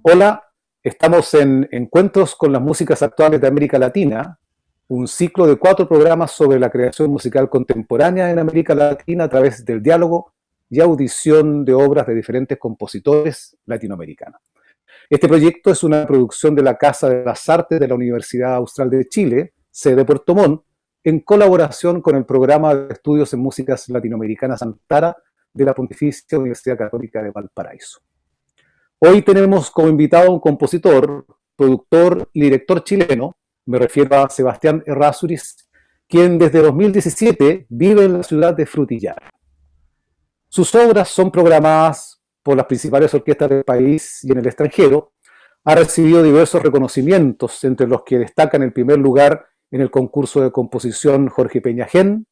Hola, estamos en Encuentros con las músicas actuales de América Latina, un ciclo de 4 programas sobre la creación musical contemporánea en América Latina a través del diálogo y audición de obras de diferentes compositores latinoamericanos. Este proyecto es una producción de la Casa de las Artes de la Universidad Austral de Chile, sede Puerto Montt, en colaboración con el Programa de Estudios en Músicas Latinoamericanas Antara de la Pontificia Universidad Católica de Valparaíso. Hoy tenemos como invitado a un compositor, productor y director chileno, me refiero a Sebastián Errázuriz, quien desde 2017 vive en la ciudad de Frutillar. Sus obras son programadas por las principales orquestas del país y en el extranjero. Ha recibido diversos reconocimientos, entre los que destacan el primer lugar en el concurso de composición Jorge Peñajén,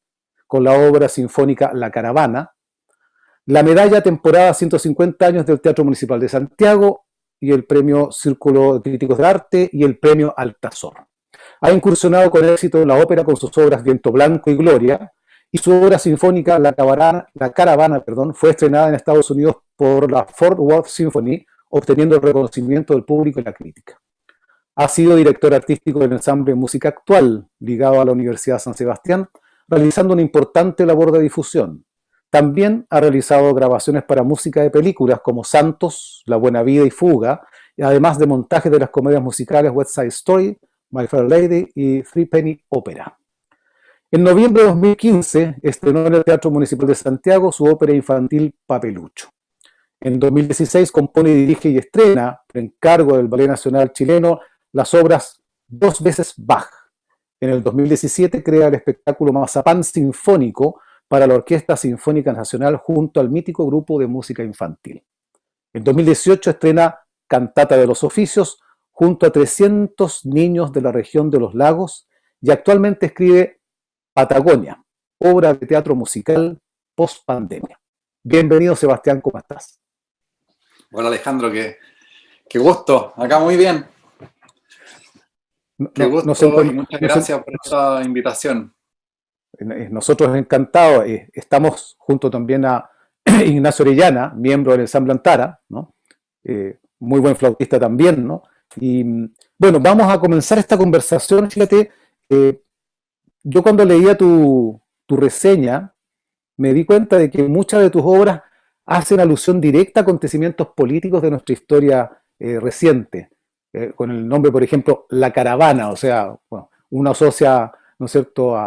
con la obra sinfónica La Caravana, la medalla temporada 150 años del Teatro Municipal de Santiago y el premio Círculo de Críticos de Arte y el premio Altazor. Ha incursionado con éxito en la ópera con sus obras Viento Blanco y Gloria, y su obra sinfónica La Caravana, fue estrenada en Estados Unidos por la Fort Worth Symphony, obteniendo el reconocimiento del público y la crítica. Ha sido director artístico del ensamble Música Actual, ligado a la Universidad San Sebastián, realizando una importante labor de difusión. También ha realizado grabaciones para música de películas como Santos, La Buena Vida y Fuga, y además de montajes de las comedias musicales West Side Story, My Fair Lady y Three Penny Opera. En noviembre de 2015 estrenó en el Teatro Municipal de Santiago su ópera infantil Papelucho. En 2016 compone, dirige y estrena, por encargo del Ballet Nacional Chileno, las obras Dos veces Bach. En el 2017 crea el espectáculo Mazapán Sinfónico para la Orquesta Sinfónica Nacional junto al mítico grupo de música infantil. En 2018 estrena Cantata de los Oficios junto a 300 niños de la región de los lagos y actualmente escribe Patagonia, obra de teatro musical post-pandemia. Bienvenido, Sebastián, ¿cómo estás? Hola, Alejandro, qué gusto, acá muy bien. Qué gusto y muchas gracias por esta invitación. Nosotros encantados, estamos junto también a Ignacio Orellana, miembro del ensamble Antara, ¿no? Muy buen flautista también, ¿no? Y bueno, vamos a comenzar esta conversación. Fíjate, yo cuando leía tu reseña, me di cuenta de que muchas de tus obras hacen alusión directa a acontecimientos políticos de nuestra historia reciente, con el nombre, por ejemplo, La Caravana, o sea, bueno, uno asocia, ¿no es cierto?,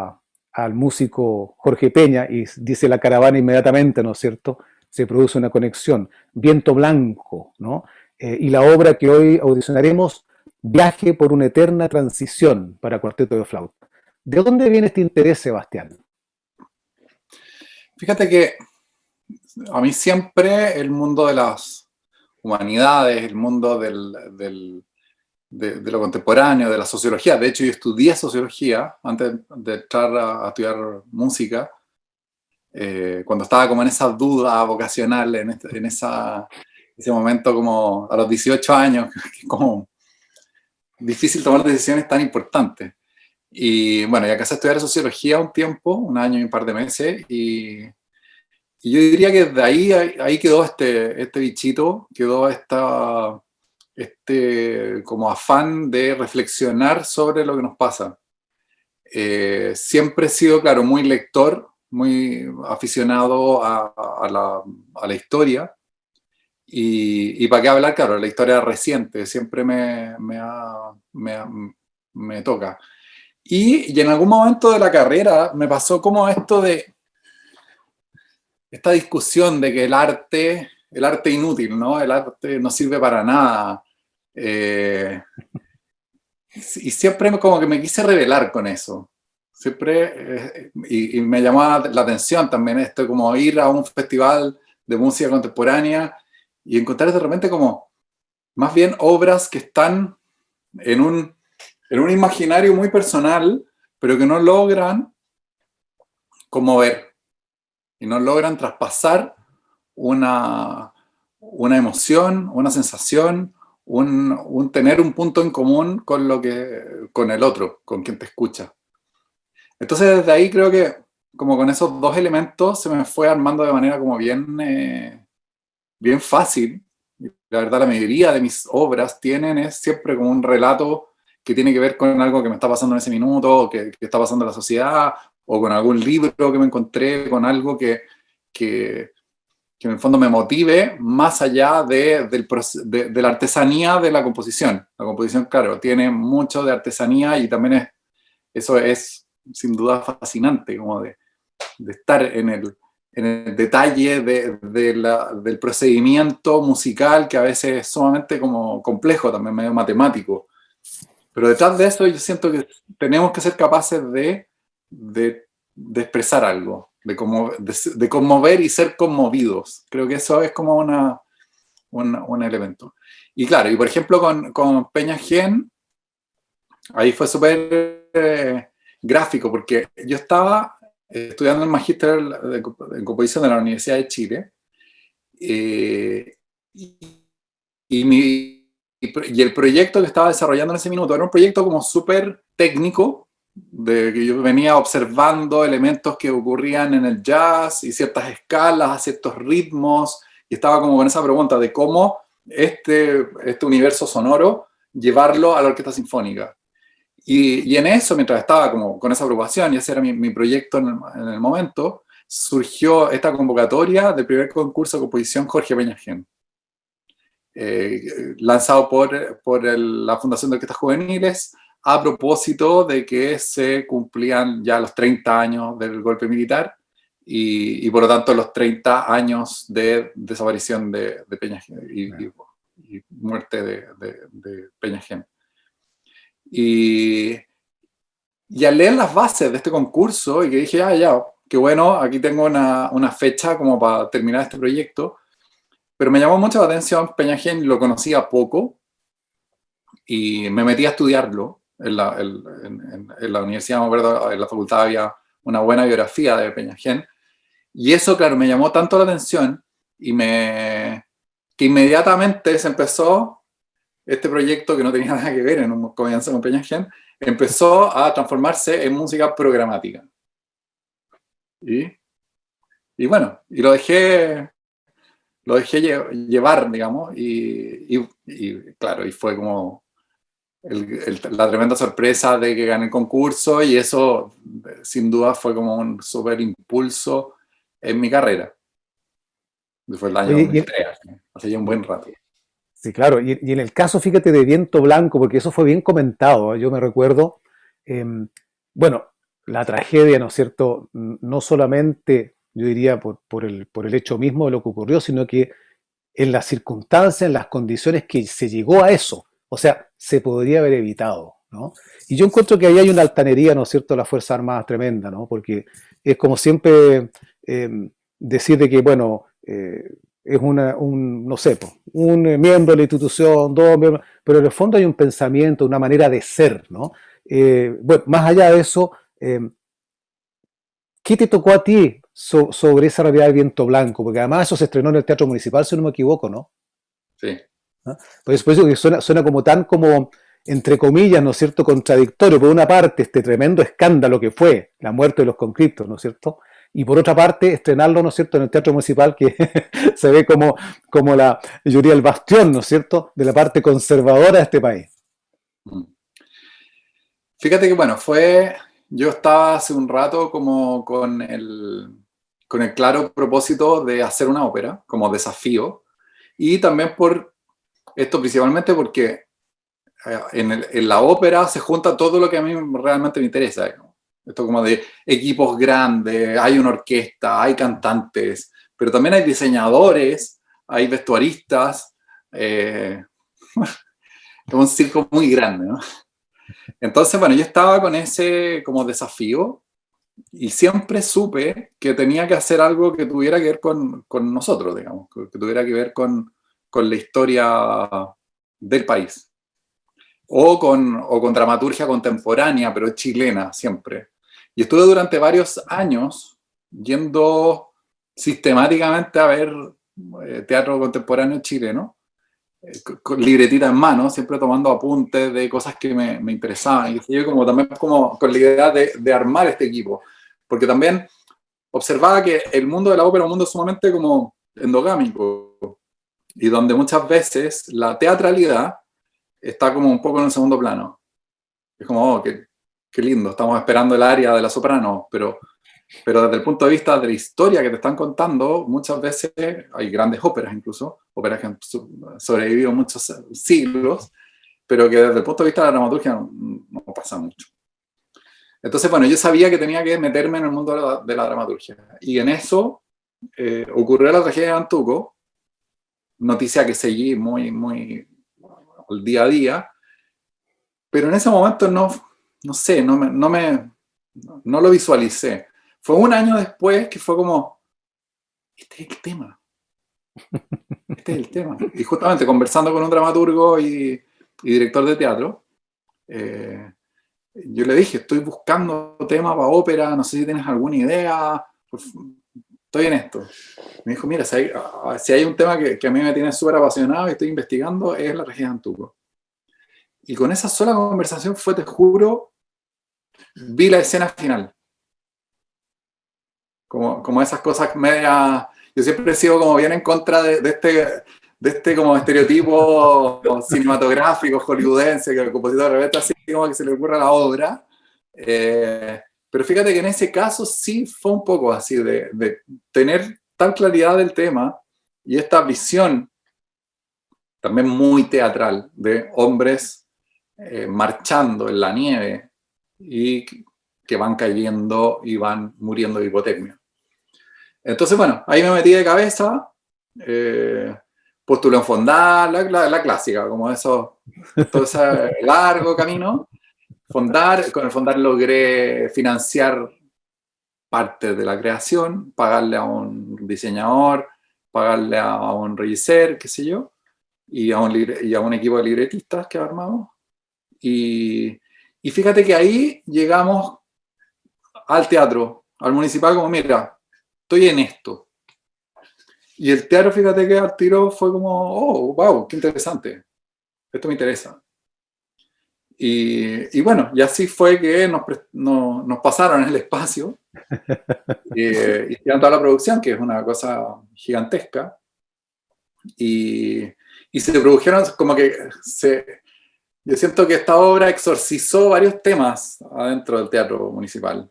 al músico Jorge Peña y dice La Caravana inmediatamente, ¿no es cierto?, se produce una conexión. Viento Blanco, ¿no? Y la obra que hoy audicionaremos, Viaje por una eterna transición para cuarteto de flauta. ¿De dónde viene este interés, Sebastián? Fíjate que a mí siempre el mundo de las humanidades, el mundo de lo contemporáneo, de la sociología. De hecho, yo estudié sociología antes de entrar a estudiar música, cuando estaba como en esa duda vocacional, en ese momento como a los 18 años, que es como difícil tomar decisiones tan importantes. Y bueno, ya empecé a estudiar sociología un tiempo, un año y un par de meses, y yo diría que de ahí quedó este bichito, quedó como afán de reflexionar sobre lo que nos pasa. Siempre he sido, claro, muy lector, muy aficionado a la historia, y para qué hablar, claro, la historia reciente siempre me toca. Y en algún momento de la carrera me pasó como esto de esta discusión de que el arte el arte inútil, ¿no? El arte no sirve para nada. Y siempre como que me quise rebelar con eso. Siempre, y me llamaba la atención también esto, como ir a un festival de música contemporánea y encontrar de repente como más bien obras que están en un imaginario muy personal, pero que no logran conmover y no logran traspasar una emoción, una sensación, tener un punto en común con el otro, con quien te escucha. Entonces desde ahí creo que como con esos dos elementos se me fue armando de manera como bien fácil. La verdad, la mayoría de mis obras es siempre como un relato que tiene que ver con algo que me está pasando en ese minuto, o que está pasando en la sociedad, o con algún libro que me encontré, con algo que en el fondo me motive más allá de la artesanía de la composición. La composición, claro, tiene mucho de artesanía y también eso es sin duda fascinante, como de estar en el detalle del procedimiento musical, que a veces es sumamente como complejo, también medio matemático. Pero detrás de eso yo siento que tenemos que ser capaces de expresar algo, de conmover y ser conmovidos. Creo que eso es como un elemento. Y claro, y por ejemplo con Peña Gen, ahí fue súper gráfico, porque yo estaba estudiando el magíster en composición de la Universidad de Chile, y, y el proyecto que estaba desarrollando en ese minuto era un proyecto como súper técnico, de que yo venía observando elementos que ocurrían en el jazz y ciertas escalas, ciertos ritmos, y estaba como con esa pregunta de cómo este universo sonoro llevarlo a la orquesta sinfónica. Y en eso, mientras estaba como con esa preocupación, y ese era mi proyecto en el momento, surgió esta convocatoria del primer concurso de composición Jorge Peña Gen, lanzado por la Fundación de Orquestas Juveniles, a propósito de que se cumplían ya los 30 años del golpe militar y por lo tanto los 30 años de desaparición de Peña Gen y muerte de Peña Gen. Y al leer las bases de este concurso, y que dije, ya, qué bueno, aquí tengo una fecha como para terminar este proyecto, pero me llamó mucho la atención, Peña Gen lo conocía poco, y me metí a estudiarlo en la universidad, me acuerdo, en la facultad había una buena biografía de Peña Gen, y eso, claro, me llamó tanto la atención, que inmediatamente se empezó este proyecto que no tenía nada que ver en un comienzo con Peña Gen, empezó a transformarse en música programática. Y bueno, y lo dejé llevar, digamos, y claro, y fue como la tremenda sorpresa de que gané el concurso, y eso sin duda fue como un súper impulso en mi carrera. Fue el año Oye, 2003, hace ya un buen rato. sí, claro, y en el caso, fíjate, de Viento Blanco, porque eso fue bien comentado, ¿eh? Yo me recuerdo, bueno, la tragedia, ¿no es cierto? No solamente, yo diría, por el hecho mismo de lo que ocurrió, sino que en las circunstancias, en las condiciones que se llegó a eso. O sea, se podría haber evitado, ¿no? Y yo encuentro que ahí hay una altanería, ¿no es cierto?, de las Fuerzas Armadas tremenda, ¿no? Porque es como siempre decir de que, bueno, es no sé, un miembro de la institución, dos miembros, pero en el fondo hay un pensamiento, una manera de ser, ¿no? Bueno, más allá de eso, ¿qué te tocó a ti sobre esa realidad de Viento Blanco? Porque además eso se estrenó en el Teatro Municipal, si no me equivoco, ¿no? Sí. ¿Ah? Por eso que suena como tan como, entre comillas, ¿no es cierto?, contradictorio. Por una parte, este tremendo escándalo que fue la muerte de los conscriptos, ¿no es cierto? Y por otra parte, estrenarlo, ¿no es cierto?, en el Teatro Municipal, que se ve como yo diría, el bastión, ¿no es cierto?, de la parte conservadora de este país. Fíjate que, bueno, yo estaba hace un rato como con el claro propósito de hacer una ópera, como desafío, y también principalmente porque en la ópera se junta todo lo que a mí realmente me interesa, ¿no? Esto como de equipos grandes, hay una orquesta, hay cantantes, pero también hay diseñadores, hay vestuaristas, es un circo muy grande, ¿no? Entonces, bueno, yo estaba con ese como desafío y siempre supe que tenía que hacer algo que tuviera que ver con nosotros, digamos, que tuviera que ver con la historia del país. O con dramaturgia contemporánea, pero chilena siempre. Y estuve durante varios años yendo sistemáticamente a ver teatro contemporáneo chileno, con libretita en mano, siempre tomando apuntes de cosas que me interesaban. Y yo como, también como con la idea de armar este equipo. Porque también observaba que el mundo de la ópera es un mundo sumamente como endogámico, y donde muchas veces la teatralidad está como un poco en el segundo plano. Es como, oh, qué lindo, estamos esperando el aria de la soprano, pero desde el punto de vista de la historia que te están contando, muchas veces hay grandes óperas incluso, óperas que han sobrevivido muchos siglos, pero que desde el punto de vista de la dramaturgia no pasa mucho. Entonces, bueno, yo sabía que tenía que meterme en el mundo de la dramaturgia. Y en eso ocurrió la tragedia de Antuco, noticia que seguí muy, muy al día a día, pero en ese momento no sé, no lo visualicé. Fue un año después que fue como, este es el tema. Este es el tema. Y justamente conversando con un dramaturgo y director de teatro, yo le dije, estoy buscando temas para ópera, no sé si tienes alguna idea, estoy en esto. Me dijo, mira, si hay un tema que a mí me tiene súper apasionado y estoy investigando, es la tragedia de Antuco. Y con esa sola conversación fue, te juro, vi la escena final. Como esas cosas medias. Yo siempre he sido como bien en contra de este como estereotipo cinematográfico hollywoodense, que el compositor de repente así como que se le ocurra la obra. Pero fíjate que en ese caso sí fue un poco así, de tener tal claridad del tema y esta visión también muy teatral de hombres marchando en la nieve y que van cayendo y van muriendo de hipotermia. Entonces, bueno, ahí me metí de cabeza, postulé en Fondar, la clásica, como eso, todo ese largo camino. Fondar, con el Fondar logré financiar parte de la creación, pagarle a un diseñador, pagarle a un regisser, qué sé yo, y a un equipo de libretistas que armamos. Y fíjate que ahí llegamos al teatro, al municipal, como, mira, estoy en esto. Y el teatro, fíjate que al tiro fue como, oh, wow, qué interesante, esto me interesa. Y bueno, y así fue que nos pasaron el espacio y hicieron toda la producción, que es una cosa gigantesca. Y se produjeron como que yo siento que esta obra exorcizó varios temas adentro del teatro municipal.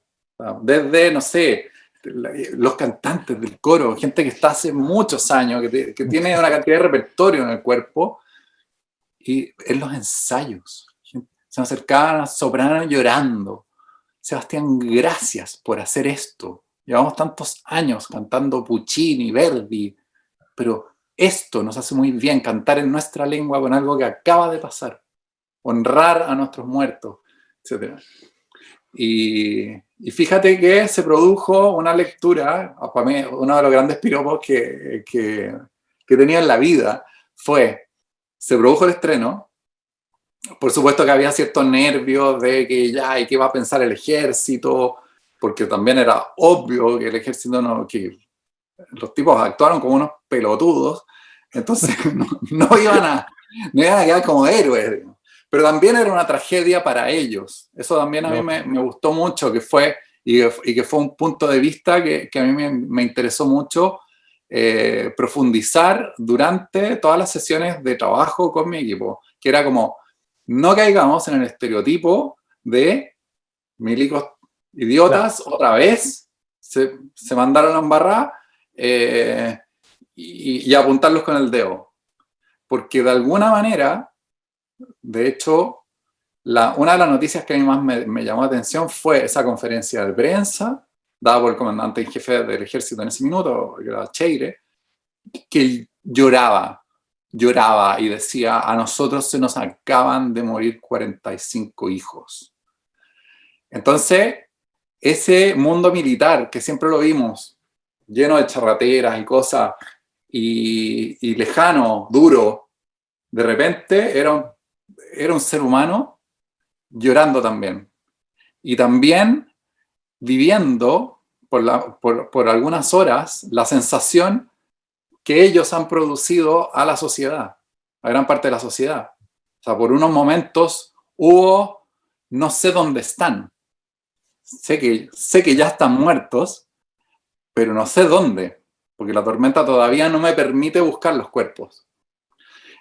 Desde, no sé, los cantantes del coro, gente que está hace muchos años, que tiene una cantidad de repertorio en el cuerpo, y en los ensayos se me acercaban a sopranos llorando. Sebastián, gracias por hacer esto. Llevamos tantos años cantando Puccini, Verdi, pero esto nos hace muy bien, cantar en nuestra lengua con algo que acaba de pasar, honrar a nuestros muertos, etc. Y fíjate que se produjo una lectura, para mí uno de los grandes piropos que tenía en la vida fue, se produjo el estreno, por supuesto que había ciertos nervios de que ya, ¿y qué va a pensar el ejército? Porque también era obvio que el ejército que los tipos actuaron como unos pelotudos, entonces no iban a quedar como héroes. Pero también era una tragedia para ellos. Eso también a mí me gustó mucho, que fue un punto de vista que a mí me interesó mucho profundizar durante todas las sesiones de trabajo con mi equipo, que era como, no caigamos en el estereotipo de milicos idiotas, claro. Otra vez se mandaron a embarrar y apuntarlos con el dedo. Porque de alguna manera, de hecho, una de las noticias que a mí más me llamó la atención fue esa conferencia de prensa dada por el comandante en jefe del ejército en ese minuto, que era Cheire, que lloraba y decía, a nosotros se nos acaban de morir 45 hijos. Entonces, ese mundo militar, que siempre lo vimos, lleno de charreteras y cosas, y lejano, duro, de repente era un ser humano llorando también. Y también viviendo por algunas horas la sensación que ellos han producido a la sociedad, a gran parte de la sociedad. O sea, por unos momentos hubo, no sé dónde están, sé que ya están muertos, pero no sé dónde, porque la tormenta todavía no me permite buscar los cuerpos.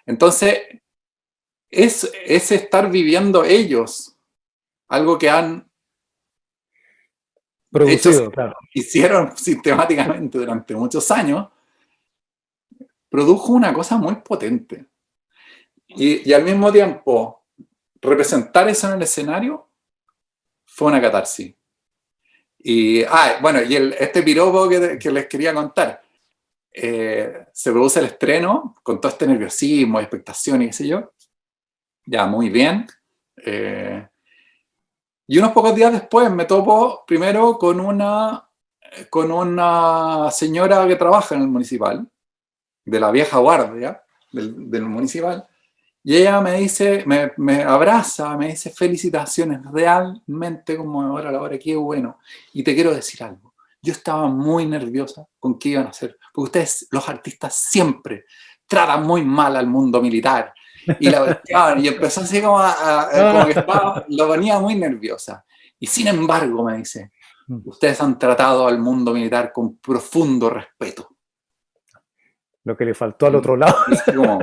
Entonces, es estar viviendo ellos, algo que han Producido, hecho, claro. hicieron sistemáticamente durante muchos años, produjo una cosa muy potente. Y al mismo tiempo, representar eso en el escenario fue una catarsis. Y, bueno, y este piropo que les quería contar, se produce el estreno con todo este nerviosismo, expectación y qué sé yo, ya muy bien. Y unos pocos días después me topo primero con una señora que trabaja en el municipal, de la vieja guardia del municipal, y ella me dice, me abraza, me dice felicitaciones, realmente conmovedora la hora, qué bueno. Y te quiero decir algo, yo estaba muy nerviosa con qué iban a hacer, porque ustedes, los artistas, siempre tratan muy mal al mundo militar. Y empezó así como que lo ponía muy nerviosa. Y sin embargo, me dice, ustedes han tratado al mundo militar con profundo respeto. Lo que le faltó al otro lado. Y así como,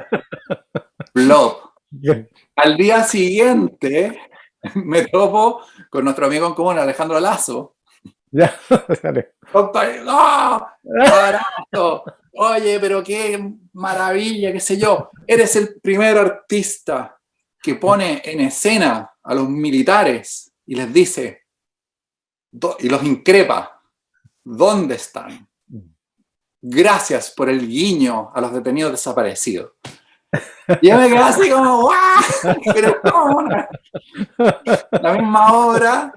plop. Al día siguiente me topo con nuestro amigo en común, Alejandro Lazo. Ya, dale. ¡Oh! ¡Abrazo! Oye, pero qué maravilla, qué sé yo. Eres el primer artista que pone en escena a los militares y les dice, y los increpa, ¿dónde están? Gracias por el guiño a los detenidos desaparecidos. Y yo me quedé así como, ¡guau! Pero ¿cómo? La misma obra.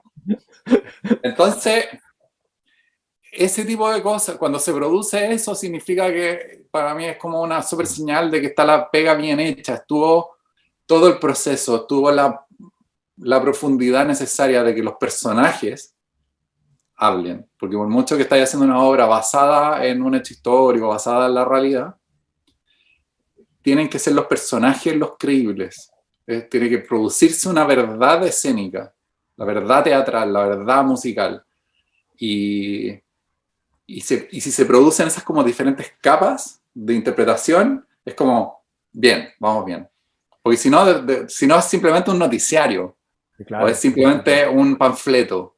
Entonces, ese tipo de cosas, cuando se produce eso, significa que para mí es como una súper señal de que está la pega bien hecha. Estuvo todo el proceso, estuvo la profundidad necesaria de que los personajes hablen. Porque por mucho que estáis haciendo una obra basada en un hecho histórico, basada en la realidad, tienen que ser los personajes los creíbles. Tiene que producirse una verdad escénica, la verdad teatral, la verdad musical. Y si se producen esas como diferentes capas de interpretación, es como, bien, vamos bien. Porque si no es simplemente un noticiario, Claro, o es simplemente un panfleto.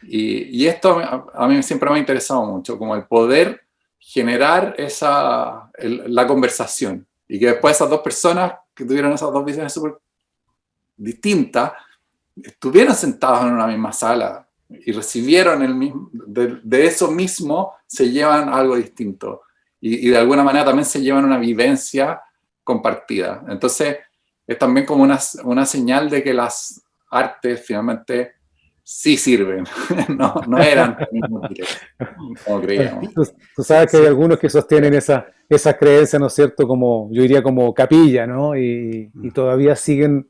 Y esto a mí siempre me ha interesado mucho, como el poder generar la conversación. Y que después esas dos personas que tuvieron esas dos visiones súper distintas, estuvieron sentados en una misma sala y recibieron el mismo, de eso mismo se llevan algo distinto. Y de alguna manera también se llevan una vivencia compartida. Entonces, es también como una señal de que las artes finalmente sí sirven, no eran como creíamos. Tú sabes que hay algunos que sostienen esa creencia, ¿no es cierto? Como, yo diría como capilla, ¿no? Y todavía siguen,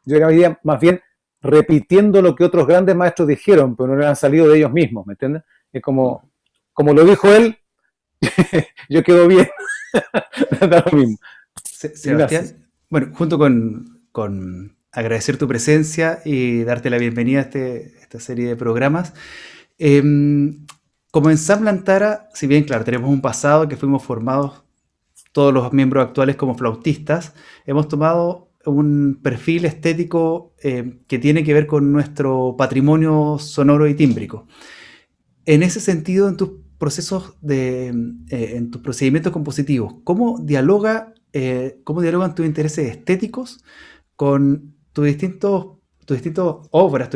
yo diría más bien repitiendo lo que otros grandes maestros dijeron, pero no le han salido de ellos mismos, ¿me entiendes? Es como lo dijo él, yo quedo bien. Da lo mismo. Sebastián, bueno, junto con agradecer tu presencia y darte la bienvenida a esta serie de programas. Como Ensamble Antara, si bien, claro, tenemos un pasado que fuimos formados todos los miembros actuales como flautistas, hemos tomado un perfil estético que tiene que ver con nuestro patrimonio sonoro y tímbrico. En ese sentido, en tus procesos en tus procedimientos compositivos, ¿cómo dialogan tus intereses estéticos con tus distintas obras,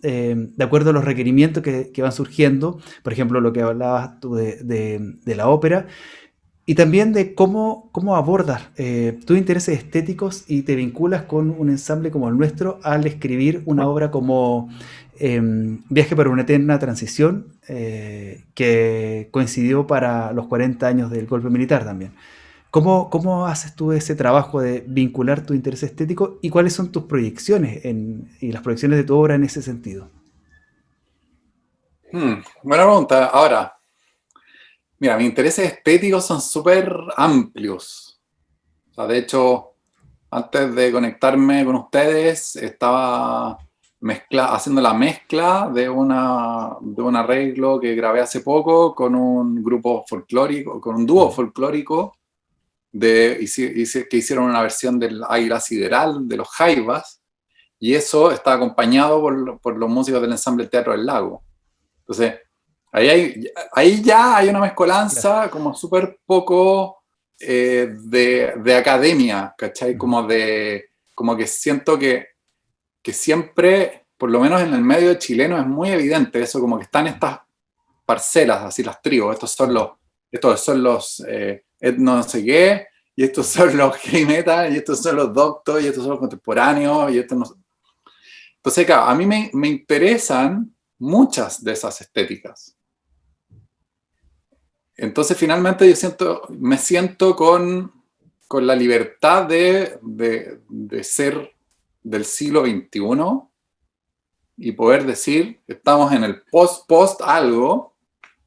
de acuerdo a los requerimientos que van surgiendo? Por ejemplo, lo que hablabas tú de la ópera, Y también de cómo abordas tus intereses estéticos y te vinculas con un ensamble como el nuestro al escribir una obra como Viaje para una eterna transición, que coincidió para los 40 años del golpe militar también. ¿Cómo haces tú ese trabajo de vincular tu interés estético y cuáles son tus proyecciones y las proyecciones de tu obra en ese sentido? Buena pregunta. Ahora, mira, mis intereses estéticos son súper amplios. O sea, de hecho, antes de conectarme con ustedes, estaba haciendo la mezcla de un arreglo que grabé hace poco con un grupo folclórico, con un dúo folclórico que hicieron una versión del Águila Sideral de los Jaivas, y eso está acompañado por los músicos del ensamble Teatro del Lago. Entonces, ahí ya hay una mezcolanza como súper poco de academia, ¿cachai? Como que siento que siempre, por lo menos en el medio chileno, es muy evidente eso, como que están estas parcelas, así las tribus, estos son los etno no sé qué, y estos son los heavy metal, y estos son los doctos, y estos son los contemporáneos, y estos no sé. Entonces, claro, a mí me interesan muchas de esas estéticas. Entonces, finalmente, me siento con la libertad de ser del siglo XXI y poder decir, estamos en el post algo,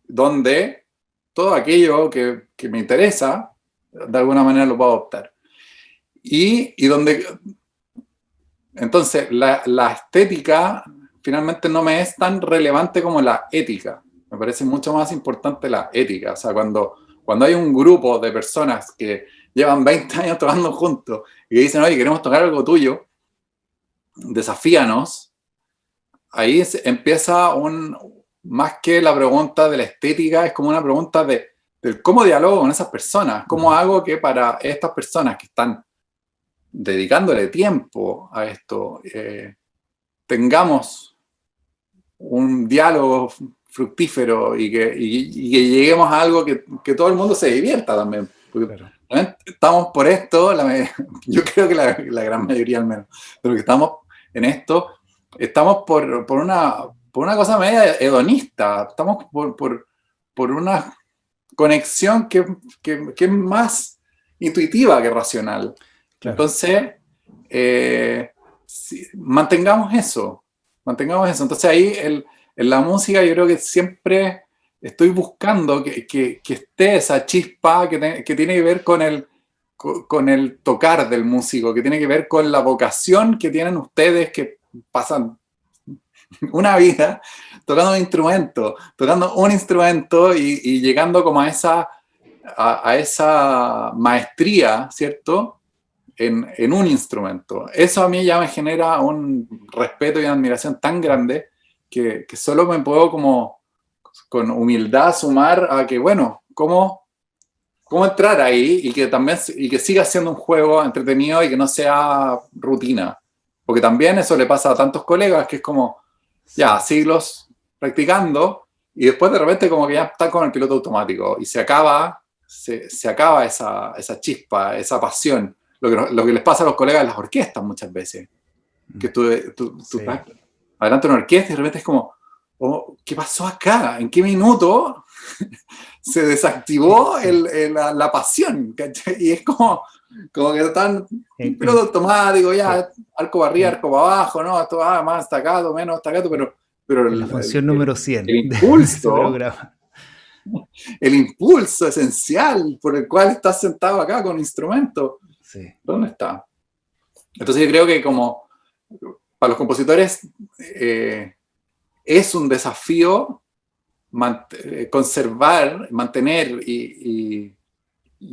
donde todo aquello que me interesa, de alguna manera lo puedo adoptar. Y donde, entonces, la estética finalmente no me es tan relevante como la ética. Me parece mucho más importante la ética. O sea, cuando hay un grupo de personas que llevan 20 años tocando juntos y que dicen, oye, queremos tocar algo tuyo, desafíanos, ahí empieza más que la pregunta de la estética, es como una pregunta del cómo dialogo con esas personas, cómo hago que para estas personas que están dedicándole tiempo a esto, tengamos un diálogo fructífero y que lleguemos a algo que todo el mundo se divierta también. Porque claro, estamos por esto, yo creo que la gran mayoría al menos, de los que estamos en esto, estamos por una cosa media hedonista, estamos por una conexión que es más intuitiva que racional. Claro. Entonces, mantengamos eso. Entonces ahí en la música yo creo que siempre estoy buscando que esté esa chispa que tiene que ver con el tocar del músico, que tiene que ver con la vocación que tienen ustedes que pasan una vida tocando un instrumento y llegando como a esa maestría, ¿cierto? En un instrumento. Eso a mí ya me genera un respeto y una admiración tan grande que solo me puedo como con humildad sumar a que, bueno, ¿cómo entrar ahí y que siga siendo un juego entretenido y que no sea rutina? Porque también eso le pasa a tantos colegas que es como, ya, siglos practicando y después de repente como que ya están con el piloto automático y se acaba esa chispa, esa pasión. Lo que les pasa a los colegas de las orquestas muchas veces. Que tú sí, estás adelante de una orquesta y de repente es como, oh, ¿qué pasó acá? ¿En qué minuto se desactivó la pasión? ¿Cachai? Y es como que están en piloto automático, ya, arco para arriba, arco para abajo, ¿no? Esto va más staccato, menos staccato, pero la función número 100 el impulso, el impulso esencial por el cual estás sentado acá con instrumento, sí. ¿Dónde está? Entonces yo creo que como para los compositores es un desafío conservar, mantener y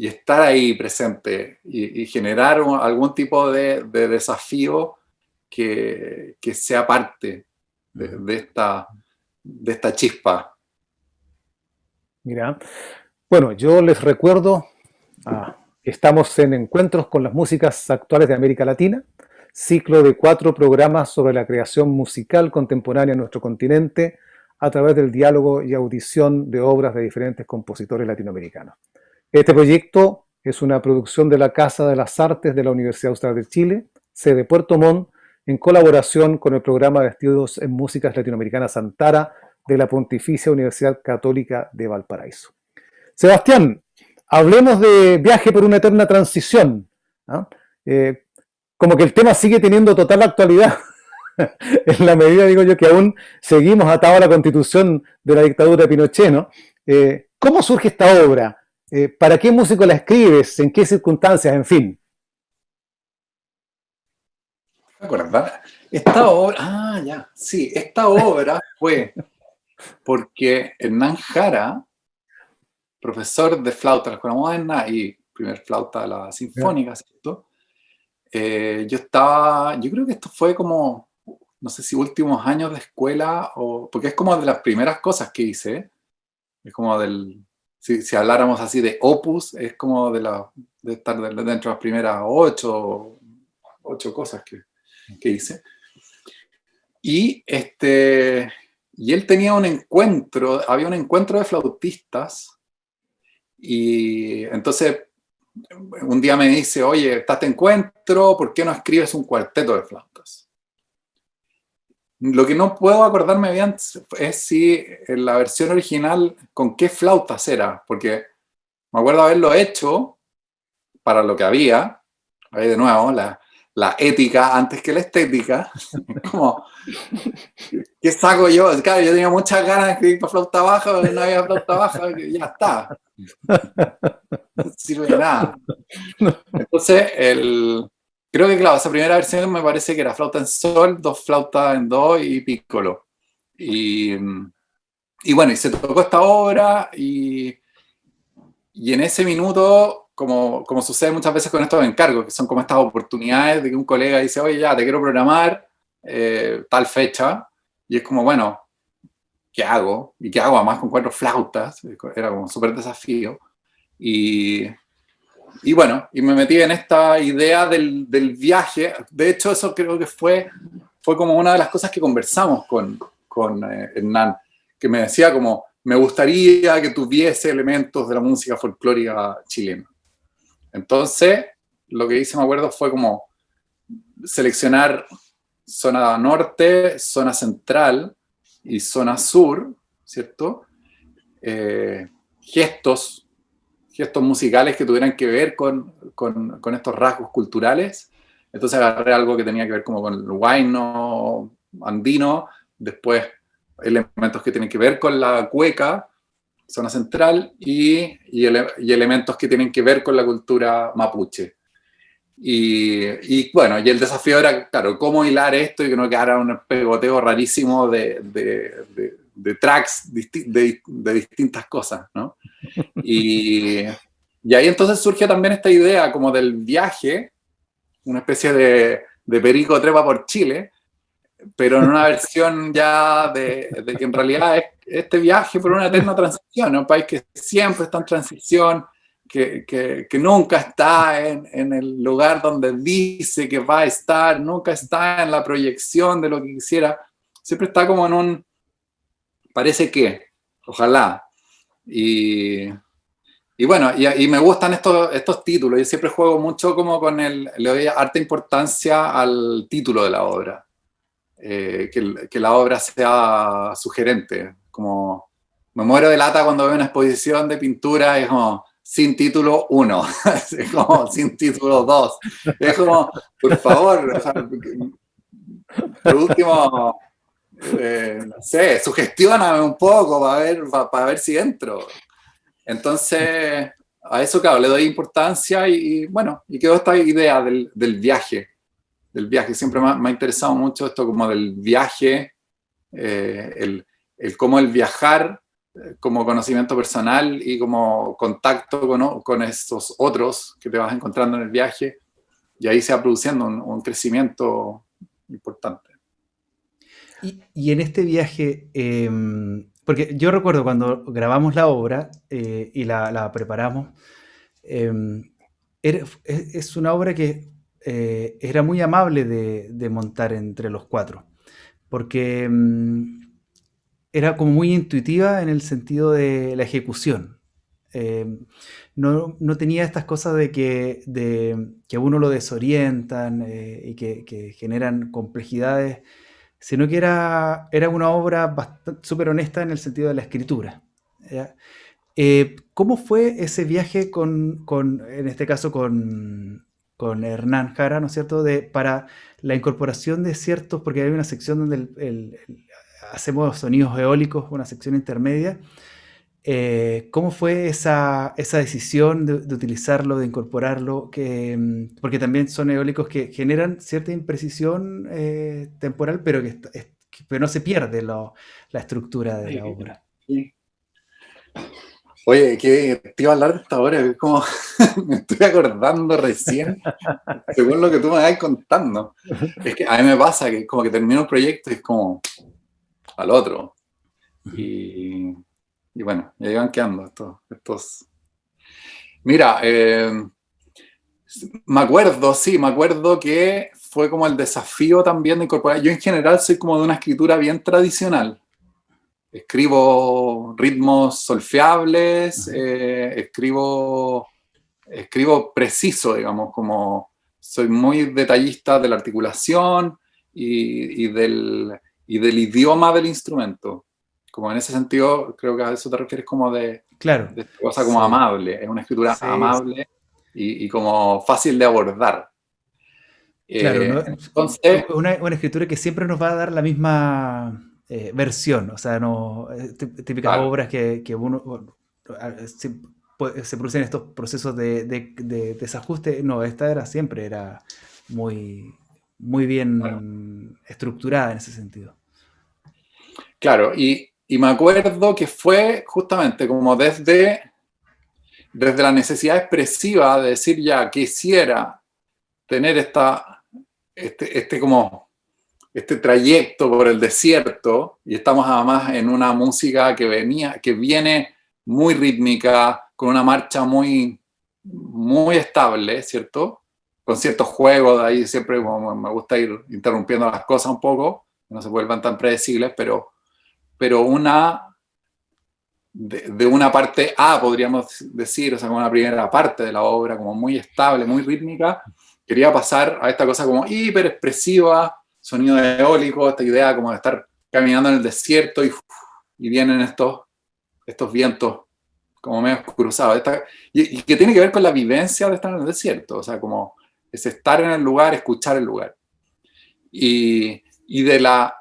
estar ahí presente y generar algún tipo de desafío que sea parte de esta chispa. Mira, bueno, yo les recuerdo, estamos en Encuentros con las Músicas Actuales de América Latina, ciclo de 4 programas sobre la creación musical contemporánea en nuestro continente a través del diálogo y audición de obras de diferentes compositores latinoamericanos. Este proyecto es una producción de la Casa de las Artes de la Universidad Austral de Chile, sede Puerto Montt, en colaboración con el programa de estudios en músicas latinoamericanas Antara de la Pontificia Universidad Católica de Valparaíso. Sebastián, hablemos de Viaje por una eterna transición. ¿Ah? Como que el tema sigue teniendo total actualidad en la medida, digo yo, que aún seguimos atados a la constitución de la dictadura de Pinochet, ¿no? ¿Cómo surge esta obra? ¿Para qué músico la escribes? ¿En qué circunstancias? En fin. ¿Verdad? Esta obra, ya, sí, esta obra fue porque Hernán Jara, profesor de flauta de la Escuela Moderna y primer flauta de la Sinfónica, ¿cierto? Yo creo que esto fue como, no sé si últimos años de escuela, porque es como de las primeras cosas que hice, es como si habláramos así de opus, es como de estar dentro de las primeras ocho cosas que hice. Y él tenía había un encuentro de flautistas, y entonces un día me dice, oye, está este encuentro, ¿por qué no escribes un cuarteto de flautas? Lo que no puedo acordarme bien es si en la versión original con qué flautas era, porque me acuerdo haberlo hecho para lo que había, ahí de nuevo, la ética antes que la estética, como, ¿qué saco yo? Claro, yo tenía muchas ganas de escribir para flauta baja, pero no había flauta baja, que ya está. No sirve de nada. Entonces, creo que, claro, esa primera versión me parece que era flauta en sol, dos flautas en do y piccolo. Y bueno, y se tocó esta obra y en ese minuto, como sucede muchas veces con estos encargos, que son como estas oportunidades de que un colega dice, oye, ya, te quiero programar tal fecha, y es como, bueno, ¿qué hago? ¿Y qué hago además con 4 flautas? Era como un súper desafío. Y bueno, y me metí en esta idea del viaje. De hecho, eso creo que fue como una de las cosas que conversamos con Hernán, que me decía como, me gustaría que tuviese elementos de la música folclórica chilena. Entonces, lo que hice, me acuerdo, fue como seleccionar zona norte, zona central y zona sur, ¿cierto? Gestos musicales que tuvieran que ver con estos rasgos culturales. Entonces agarré algo que tenía que ver como con el huayno andino, después elementos que tienen que ver con la cueca, zona central, y elementos que tienen que ver con la cultura mapuche. Y bueno, y el desafío era, claro, cómo hilar esto y que no quedara un pegoteo rarísimo de tracks de distintas cosas, ¿no? Y ahí entonces surge también esta idea como del viaje, una especie de Perico trepa por Chile, pero en una versión ya de que en realidad es este viaje por una eterna transición, ¿no? Un país que siempre está en transición, que nunca está en el lugar donde dice que va a estar, nunca está en la proyección de lo que quisiera, siempre está como en parece que, ojalá. Y bueno, y me gustan estos títulos. Yo siempre juego mucho como le doy harta importancia al título de la obra. Que la obra sea sugerente. Como me muero de lata cuando veo una exposición de pintura y es como sin título 1, es como sin título 2. Es como, por favor, o sea, por último, no sé, sugestióname un poco para ver si entro. Entonces, a eso, claro, le doy importancia y bueno, y quedó esta idea del viaje. Siempre me ha interesado mucho esto como del viaje, el cómo el viajar como conocimiento personal y como contacto con estos otros que te vas encontrando en el viaje, y ahí se va produciendo un crecimiento importante. Y en este viaje, porque yo recuerdo cuando grabamos la obra y la preparamos, es una obra que era muy amable de montar entre los 4, porque era como muy intuitiva en el sentido de la ejecución. no tenía estas cosas que a uno lo desorientan y que generan complejidades, sino que era una obra súper honesta en el sentido de la escritura. ¿Ya? ¿Cómo fue ese viaje en este caso, con Hernán Jara, ¿no es cierto?, para la incorporación de ciertos, porque hay una sección donde hacemos sonidos eólicos, una sección intermedia. ¿Cómo fue esa decisión de utilizarlo, de incorporarlo? Porque también son eólicos que generan cierta imprecisión temporal, pero no se pierde la estructura de la obra. Sí. Oye, que te iba a hablar de esta obra, es como me estoy acordando recién, según lo que tú me vas contando. Es que a mí me pasa que como que termino un proyecto y es como al otro. Y bueno, ya iban quedando estos. Mira, me acuerdo que fue como el desafío también de incorporar. Yo en general soy como de una escritura bien tradicional. Escribo ritmos solfeables, escribo preciso, digamos, como soy muy detallista de la articulación y del idioma del instrumento. Como en ese sentido, creo que a eso te refieres como Claro, de cosa como sí, amable, es una escritura sí, amable y como fácil de abordar. claro, ¿no? Entonces, Una escritura que siempre nos va a dar la misma versión, o sea, no, típicas claro, obras que uno se producen estos procesos de desajuste. No, esta era muy, muy claro, bien estructurada en ese sentido. claro, y me acuerdo que fue justamente como desde la necesidad expresiva de decir ya quisiera tener este trayecto por el desierto, y estamos además en una música que viene muy rítmica, con una marcha muy, muy estable, ¿cierto? Con ciertos juegos, de ahí siempre como me gusta ir interrumpiendo las cosas un poco, que no se vuelvan tan predecibles, pero de una parte A, podríamos decir, o sea, como una primera parte de la obra, como muy estable, muy rítmica, quería pasar a esta cosa como hiper expresiva, sonido eólico, esta idea como de estar caminando en el desierto y vienen estos vientos como medio cruzados, y que tiene que ver con la vivencia de estar en el desierto, o sea, como es estar en el lugar, escuchar el lugar. Y de la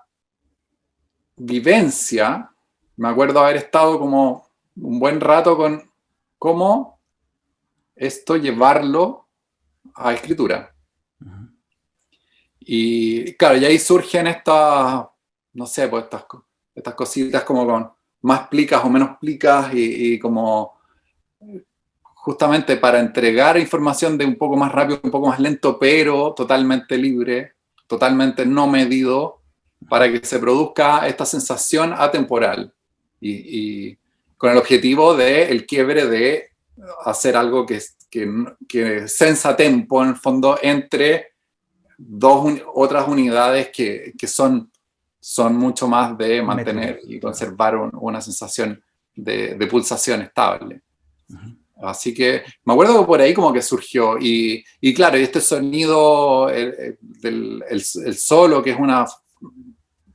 vivencia, me acuerdo haber estado como un buen rato con cómo esto llevarlo a escritura. Y claro, y ahí surgen estas, no sé, pues estas cositas como con más plicas o menos plicas y como justamente para entregar información de un poco más rápido, un poco más lento, pero totalmente libre, totalmente no medido, para que se produzca esta sensación atemporal y con el objetivo del quiebre de hacer algo que sensa tempo en el fondo entre otras unidades que son mucho más de mantener Métricas, y claro. conservar una sensación de pulsación estable. Así que me acuerdo que por ahí como que surgió. Y claro, y este sonido, el solo, que es un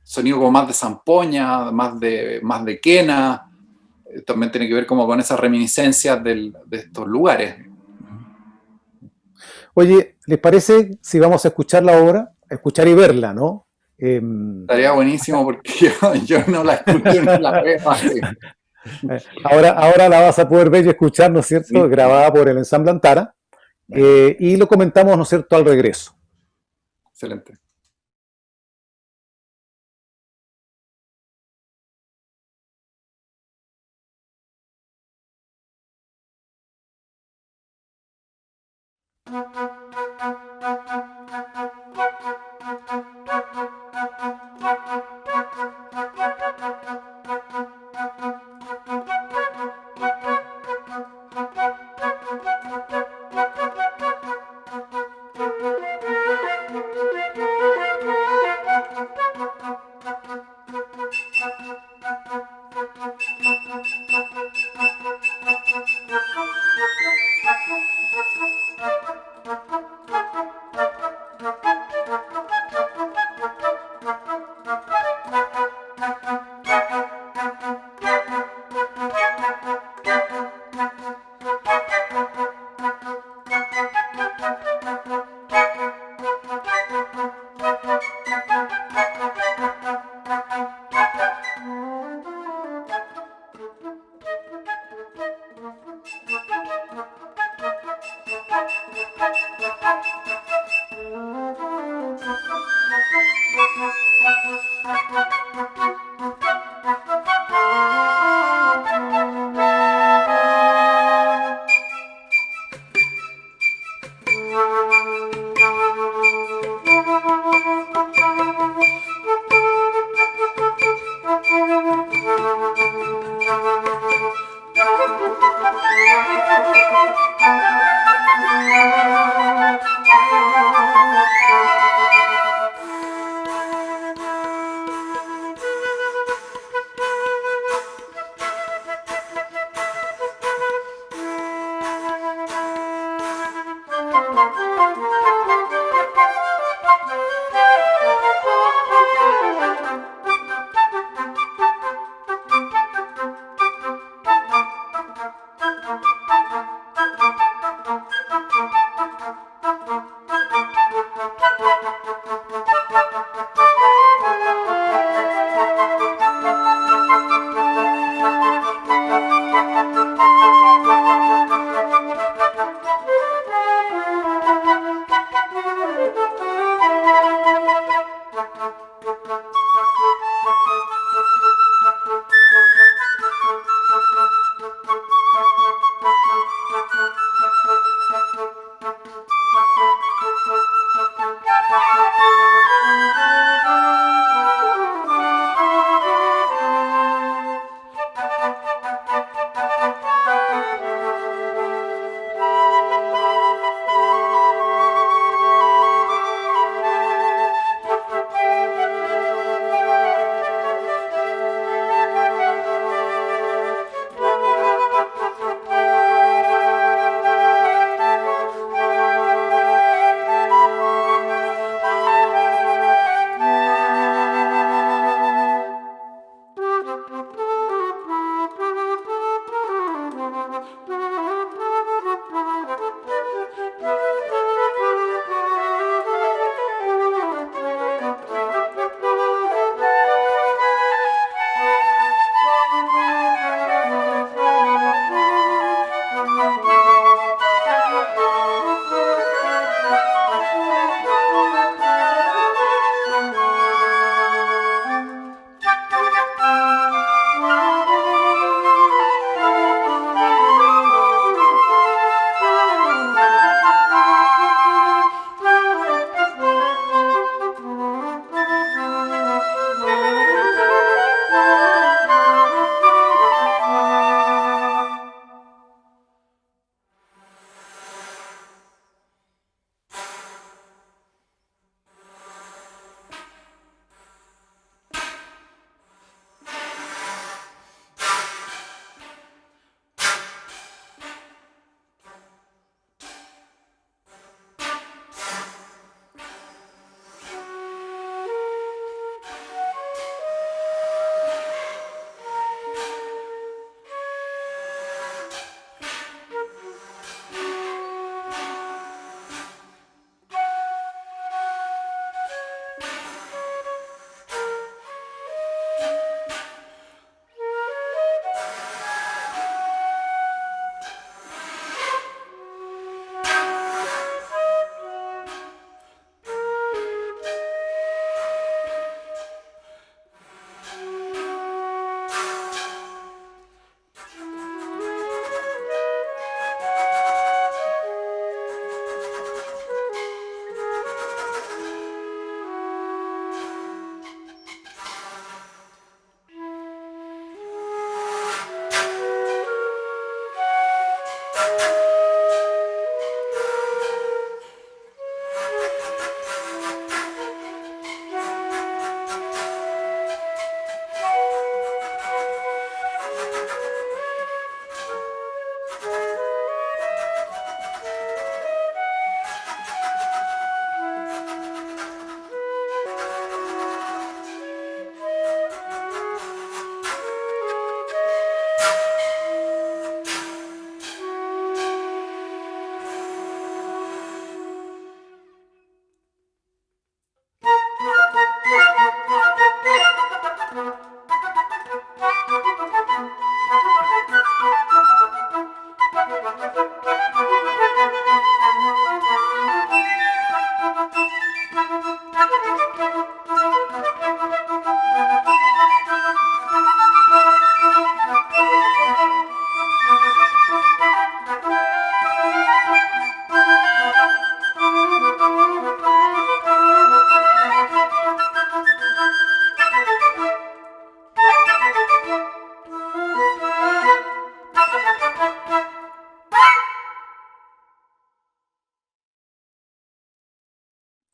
sonido como más de zampoña, más de quena, también tiene que ver como con esas reminiscencias de estos lugares. Oye, ¿les parece si vamos a escuchar la obra? A escuchar y verla, ¿no? Estaría buenísimo porque yo no la escucho ni la veo así. Ahora la vas a poder ver y escuchar, ¿no es cierto? Grabada por el Ensamble Antara. Y lo comentamos, ¿no es cierto?, al regreso. Excelente.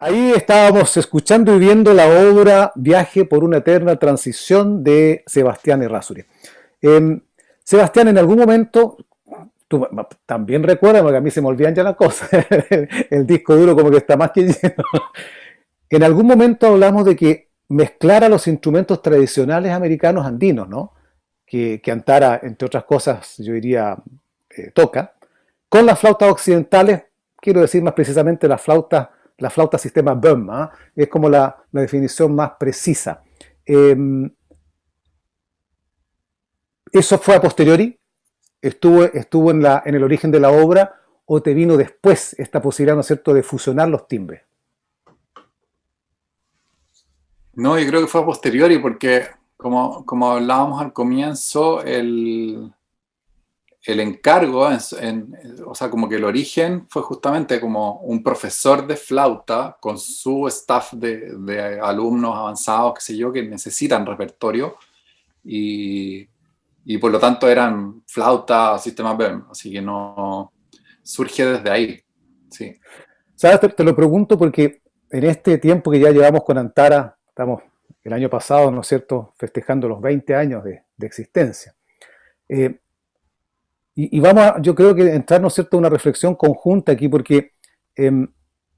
Ahí estábamos escuchando y viendo la obra Viaje por una eterna transición de Sebastián Errázuriz. Sebastián, en algún momento, tú también recuerdas, porque a mí se me olvidan ya las cosas, el disco duro como que está más que lleno. En algún momento hablamos de que mezclara los instrumentos tradicionales americanos andinos, ¿no? Que Antara, entre otras cosas, yo diría, toca, con las flautas occidentales, quiero decir más precisamente la flauta sistema Böhm, ¿eh? Es como la definición más precisa. ¿Eso fue a posteriori? ¿Estuvo en el origen de la obra o te vino después esta posibilidad, ¿no es cierto?, de fusionar los timbres? No, yo creo que fue a posteriori porque, como hablábamos al comienzo, el encargo, o sea, como que el origen fue justamente como un profesor de flauta con su staff de alumnos avanzados, qué sé yo, que necesitan repertorio y por lo tanto eran flauta, sistema Böhm, así que no surge desde ahí, sí. ¿Sabes? Te lo pregunto porque en este tiempo que ya llevamos con Antara, estamos el año pasado, ¿no es cierto?, festejando los 20 años de existencia. Y vamos a, yo creo que entrar, ¿no es cierto?, a una reflexión conjunta aquí, porque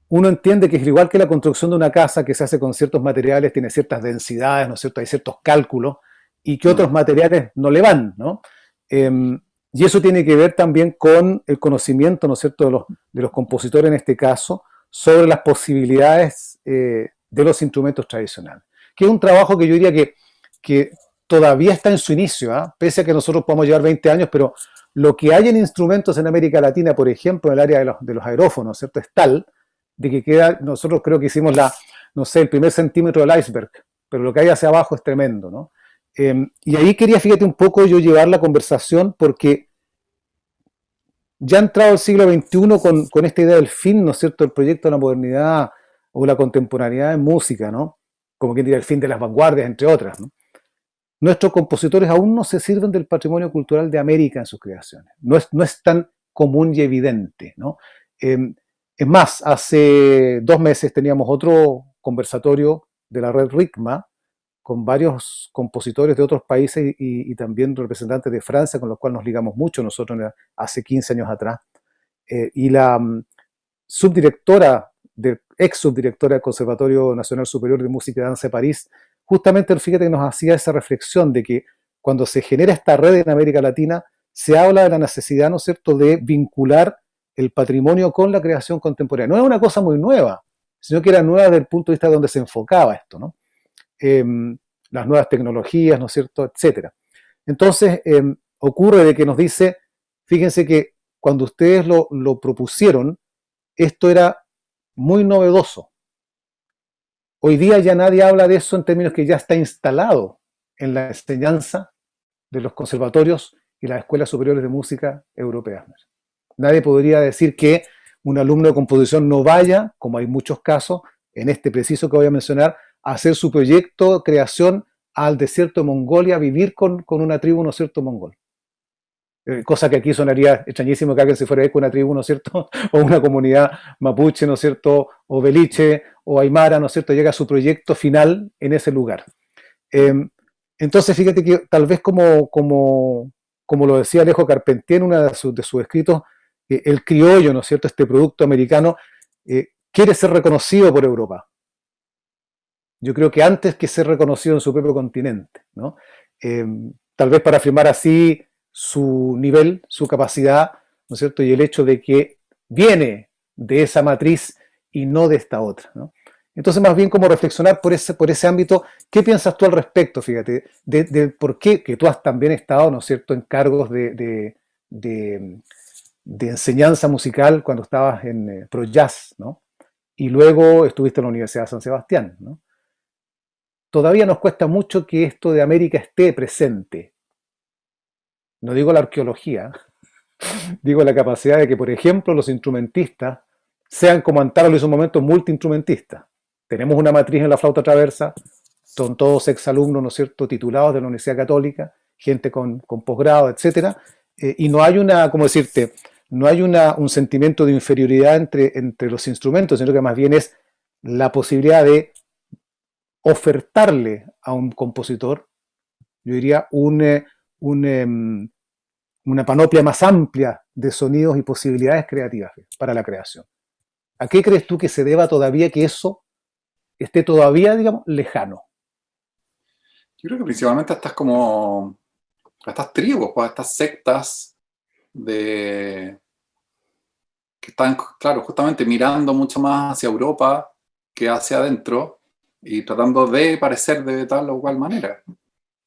uno entiende que es igual que la construcción de una casa que se hace con ciertos materiales, tiene ciertas densidades, ¿no es cierto?, hay ciertos cálculos, y que otros materiales no le van, ¿no? Y eso tiene que ver también con el conocimiento, ¿no es cierto?, de los compositores en este caso, sobre las posibilidades de los instrumentos tradicionales. Que es un trabajo que yo diría que todavía está en su inicio, ¿eh? Pese a que nosotros podamos llevar 20 años, pero lo que hay en instrumentos en América Latina, por ejemplo, en el área de los aerófonos, ¿cierto?, es tal de que queda, nosotros creo que hicimos no sé, el primer centímetro del iceberg, pero lo que hay hacia abajo es tremendo, ¿no? Y ahí quería, fíjate, un poco yo llevar la conversación porque ya ha entrado el siglo XXI con esta idea del fin, ¿no es cierto?, el proyecto de la modernidad o la contemporaneidad en música, ¿no? Como quien diría el fin de las vanguardias, entre otras, ¿no? Nuestros compositores aún no se sirven del patrimonio cultural de América en sus creaciones. No es tan común y evidente, ¿no? Es más, hace 2 meses teníamos otro conversatorio de la red RICMA con varios compositores de otros países y también representantes de Francia, con los cuales nos ligamos mucho nosotros hace 15 años atrás. Y la ex subdirectora del Conservatorio Nacional Superior de Música y Danza de París, justamente fíjate que nos hacía esa reflexión de que cuando se genera esta red en América Latina, se habla de la necesidad, ¿no es cierto?, de vincular el patrimonio con la creación contemporánea. No es una cosa muy nueva, sino que era nueva desde el punto de vista de donde se enfocaba esto, ¿no? Las nuevas tecnologías, ¿no es cierto?, etcétera. Entonces, ocurre de que nos dice, fíjense que cuando ustedes lo propusieron, esto era muy novedoso. Hoy día ya nadie habla de eso en términos que ya está instalado en la enseñanza de los conservatorios y las escuelas superiores de música europeas. Nadie podría decir que un alumno de composición no vaya, como hay muchos casos, en este preciso que voy a mencionar, a hacer su proyecto de creación al desierto de Mongolia, a vivir con una tribu, ¿no es cierto?, mongol. Cosa que aquí sonaría extrañísimo que alguien se fuera a ir con una tribu, ¿no es cierto?, o una comunidad mapuche, ¿no es cierto?, o beliche, o aymara, ¿no es cierto?, llega a su proyecto final en ese lugar. Entonces, fíjate que tal vez como lo decía Alejo Carpentier en uno de sus escritos, el criollo, ¿no es cierto?, este producto americano, quiere ser reconocido por Europa. Yo creo que antes que ser reconocido en su propio continente, ¿no? Tal vez para afirmar así su nivel, su capacidad, ¿no es cierto?, y el hecho de que viene de esa matriz y no de esta otra, ¿no? Entonces, más bien como reflexionar por ese ámbito, ¿qué piensas tú al respecto, fíjate, de por qué, que tú has también estado, ¿no es cierto?, en cargos de enseñanza musical cuando estabas en Pro Jazz, ¿no? Y luego estuviste en la Universidad de San Sebastián, ¿no? Todavía nos cuesta mucho que esto de América esté presente. No digo la arqueología, digo la capacidad de que, por ejemplo, los instrumentistas sean, como Antara lo hizo un momento, multiinstrumentistas. Tenemos una matriz en la flauta traversa, son todos exalumnos, ¿no es cierto?, titulados de la Universidad Católica, gente con posgrado, etcétera, y no hay ¿cómo decirte?, no hay un sentimiento de inferioridad entre los instrumentos, sino que más bien es la posibilidad de ofertarle a un compositor, yo diría, una panoplia más amplia de sonidos y posibilidades creativas para la creación. ¿A qué crees tú que se deba todavía que eso esté todavía, digamos, lejano? Yo creo que principalmente a estas tribus, pues, a estas sectas de, que están, claro, justamente mirando mucho más hacia Europa que hacia adentro y tratando de parecer de tal o cual manera.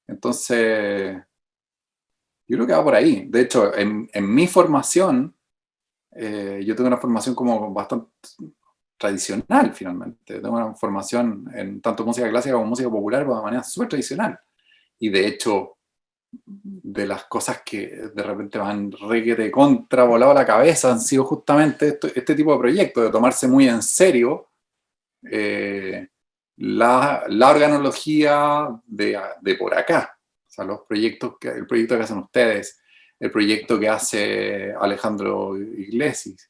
Entonces, yo creo que va por ahí. De hecho, en mi formación, yo tengo una formación como bastante tradicional, finalmente. Tengo una formación en tanto música clásica como música popular de manera súper tradicional. Y de hecho, de las cosas que de repente me han requete contra volado la cabeza han sido justamente este tipo de proyectos, de tomarse muy en serio la organología de por acá. O sea, el proyecto que hacen ustedes, el proyecto que hace Alejandro Iglesias,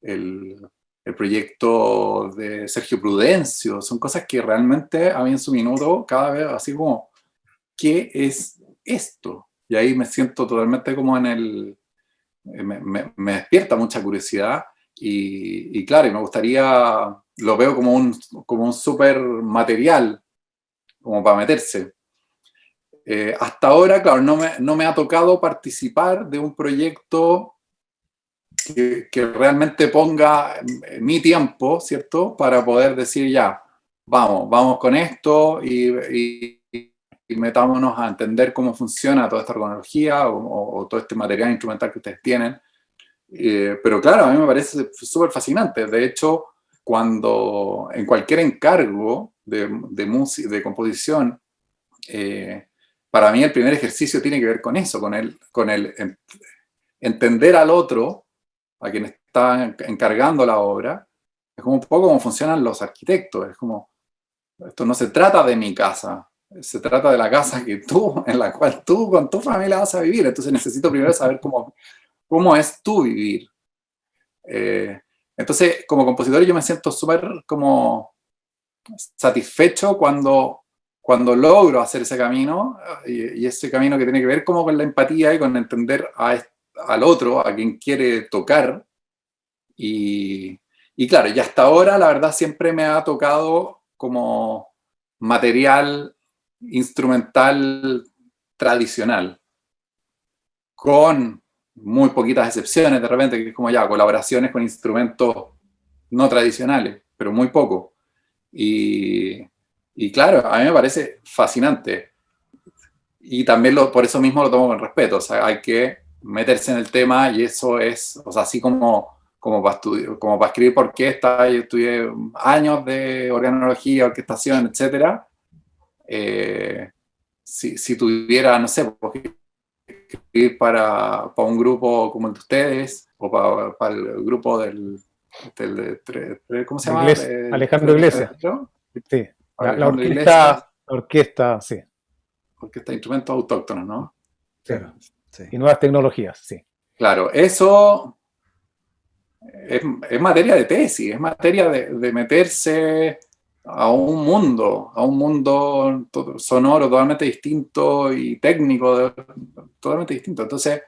el proyecto de Sergio Prudencio, son cosas que realmente a mí en su minuto cada vez así como, ¿qué es esto? Y ahí me siento totalmente como me despierta mucha curiosidad y claro, y me gustaría, lo veo como un súper material, como para meterse. Hasta ahora, claro, no me ha tocado participar de un proyecto que realmente ponga mi tiempo, ¿cierto? Para poder decir ya, vamos con esto y metámonos a entender cómo funciona toda esta organología o todo este material instrumental que ustedes tienen. Pero claro, a mí me parece súper fascinante. De hecho, cuando en cualquier encargo de música, de composición, para mí el primer ejercicio tiene que ver con eso, con el entender al otro, a quien está encargando la obra. Es como un poco como funcionan los arquitectos. Es como, esto no se trata de mi casa, se trata de la casa en la cual tú con tu familia vas a vivir. Entonces necesito primero saber cómo es tu vivir. Entonces, como compositor yo me siento súper como satisfecho cuando logro hacer ese camino y ese camino que tiene que ver como con la empatía y con entender al otro, a quien quiere tocar. Y claro, y hasta ahora la verdad siempre me ha tocado como material instrumental tradicional, con muy poquitas excepciones de repente, que es como ya colaboraciones con instrumentos no tradicionales, pero muy poco. Y claro, a mí me parece fascinante. Y también por eso mismo lo tomo con respeto. O sea, hay que meterse en el tema y eso es, o sea, así como para escribir por orquesta, yo estudié años de organología, orquestación, etc. Si tuviera, no sé, pues, escribir para un grupo como el de ustedes, o para el grupo ¿cómo se llama? Alejandro Iglesias. Sí, la Alejandro Iglesias, orquesta, sí. orquesta de instrumentos autóctonos, ¿no? Sí. Claro, sí. Y nuevas tecnologías, sí. Claro, eso es materia de tesis, es materia de meterse a un mundo sonoro totalmente distinto y técnico totalmente distinto. Entonces,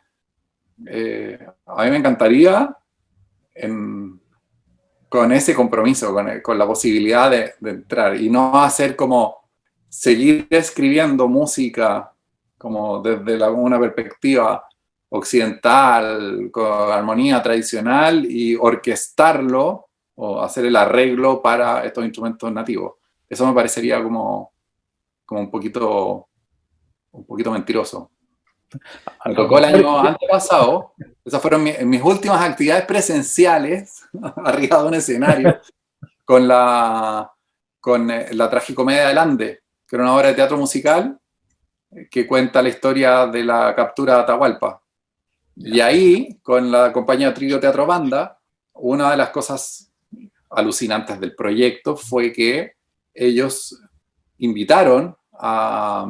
a mí me encantaría con ese compromiso, con la posibilidad de entrar y no hacer como seguir escribiendo música como desde una perspectiva occidental, con armonía tradicional y orquestarlo o hacer el arreglo para estos instrumentos nativos. Eso me parecería como un poquito mentiroso. Me tocó el año antepasado, esas fueron mis últimas actividades presenciales arriba de un escenario con la Tragicomedia del Ande, que era una obra de teatro musical que cuenta la historia de la captura de Atahualpa. Y ahí, con la compañía Trío Teatro Banda, una de las cosas alucinantes del proyecto fue que ellos invitaron a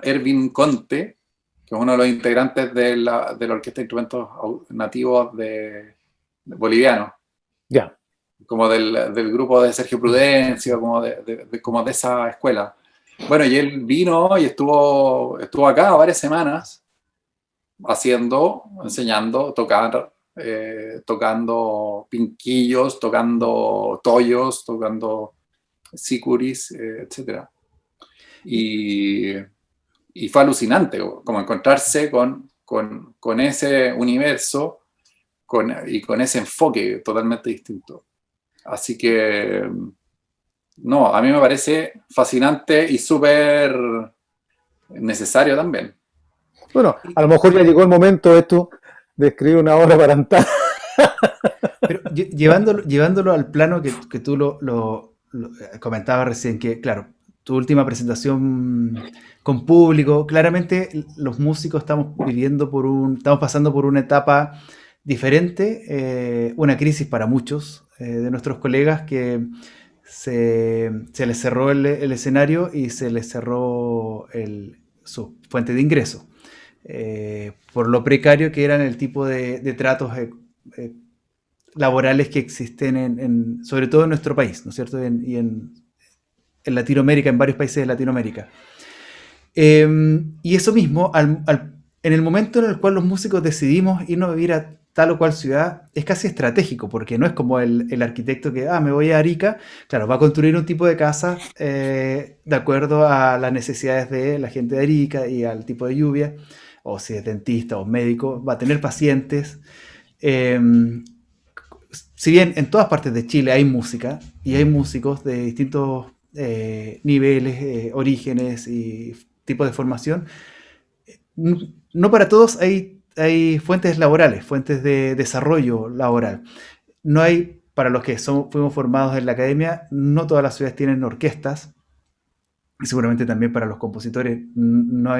Ervin Conte, que es uno de los integrantes de la Orquesta de Instrumentos Nativos bolivianos. Ya. como del grupo de Sergio Prudencio, como de esa escuela. Bueno, y él vino y estuvo acá varias semanas enseñando, tocando pinquillos, tocando tollos, tocando sicuris, etc. Y fue alucinante, como encontrarse con ese universo y con ese enfoque totalmente distinto. Así que, no, a mí me parece fascinante y súper necesario también. Bueno, a lo mejor ya llegó el momento esto de escribir una obra para Antaño. Pero llevándolo al plano que tú lo comentabas recién, que claro, tu última presentación con público, claramente los músicos estamos pasando por una etapa diferente, una crisis para muchos de nuestros colegas que se les cerró el escenario y se les cerró su fuente de ingreso. Por lo precario que eran el tipo de tratos laborales que existen sobre todo en nuestro país, ¿no es cierto? Y en Latinoamérica, en varios países de Latinoamérica. Y eso mismo, en el momento en el cual los músicos decidimos irnos a vivir a tal o cual ciudad, es casi estratégico, porque no es como el arquitecto que, me voy a Arica, claro, va a construir un tipo de casa de acuerdo a las necesidades de la gente de Arica y al tipo de lluvia, o si es dentista o médico, va a tener pacientes. Si bien en todas partes de Chile hay música y hay músicos de distintos niveles, orígenes y tipos de formación, no para todos hay fuentes laborales, fuentes de desarrollo laboral. No hay, para los que fuimos formados en la academia, no todas las ciudades tienen orquestas, y seguramente también para los compositores no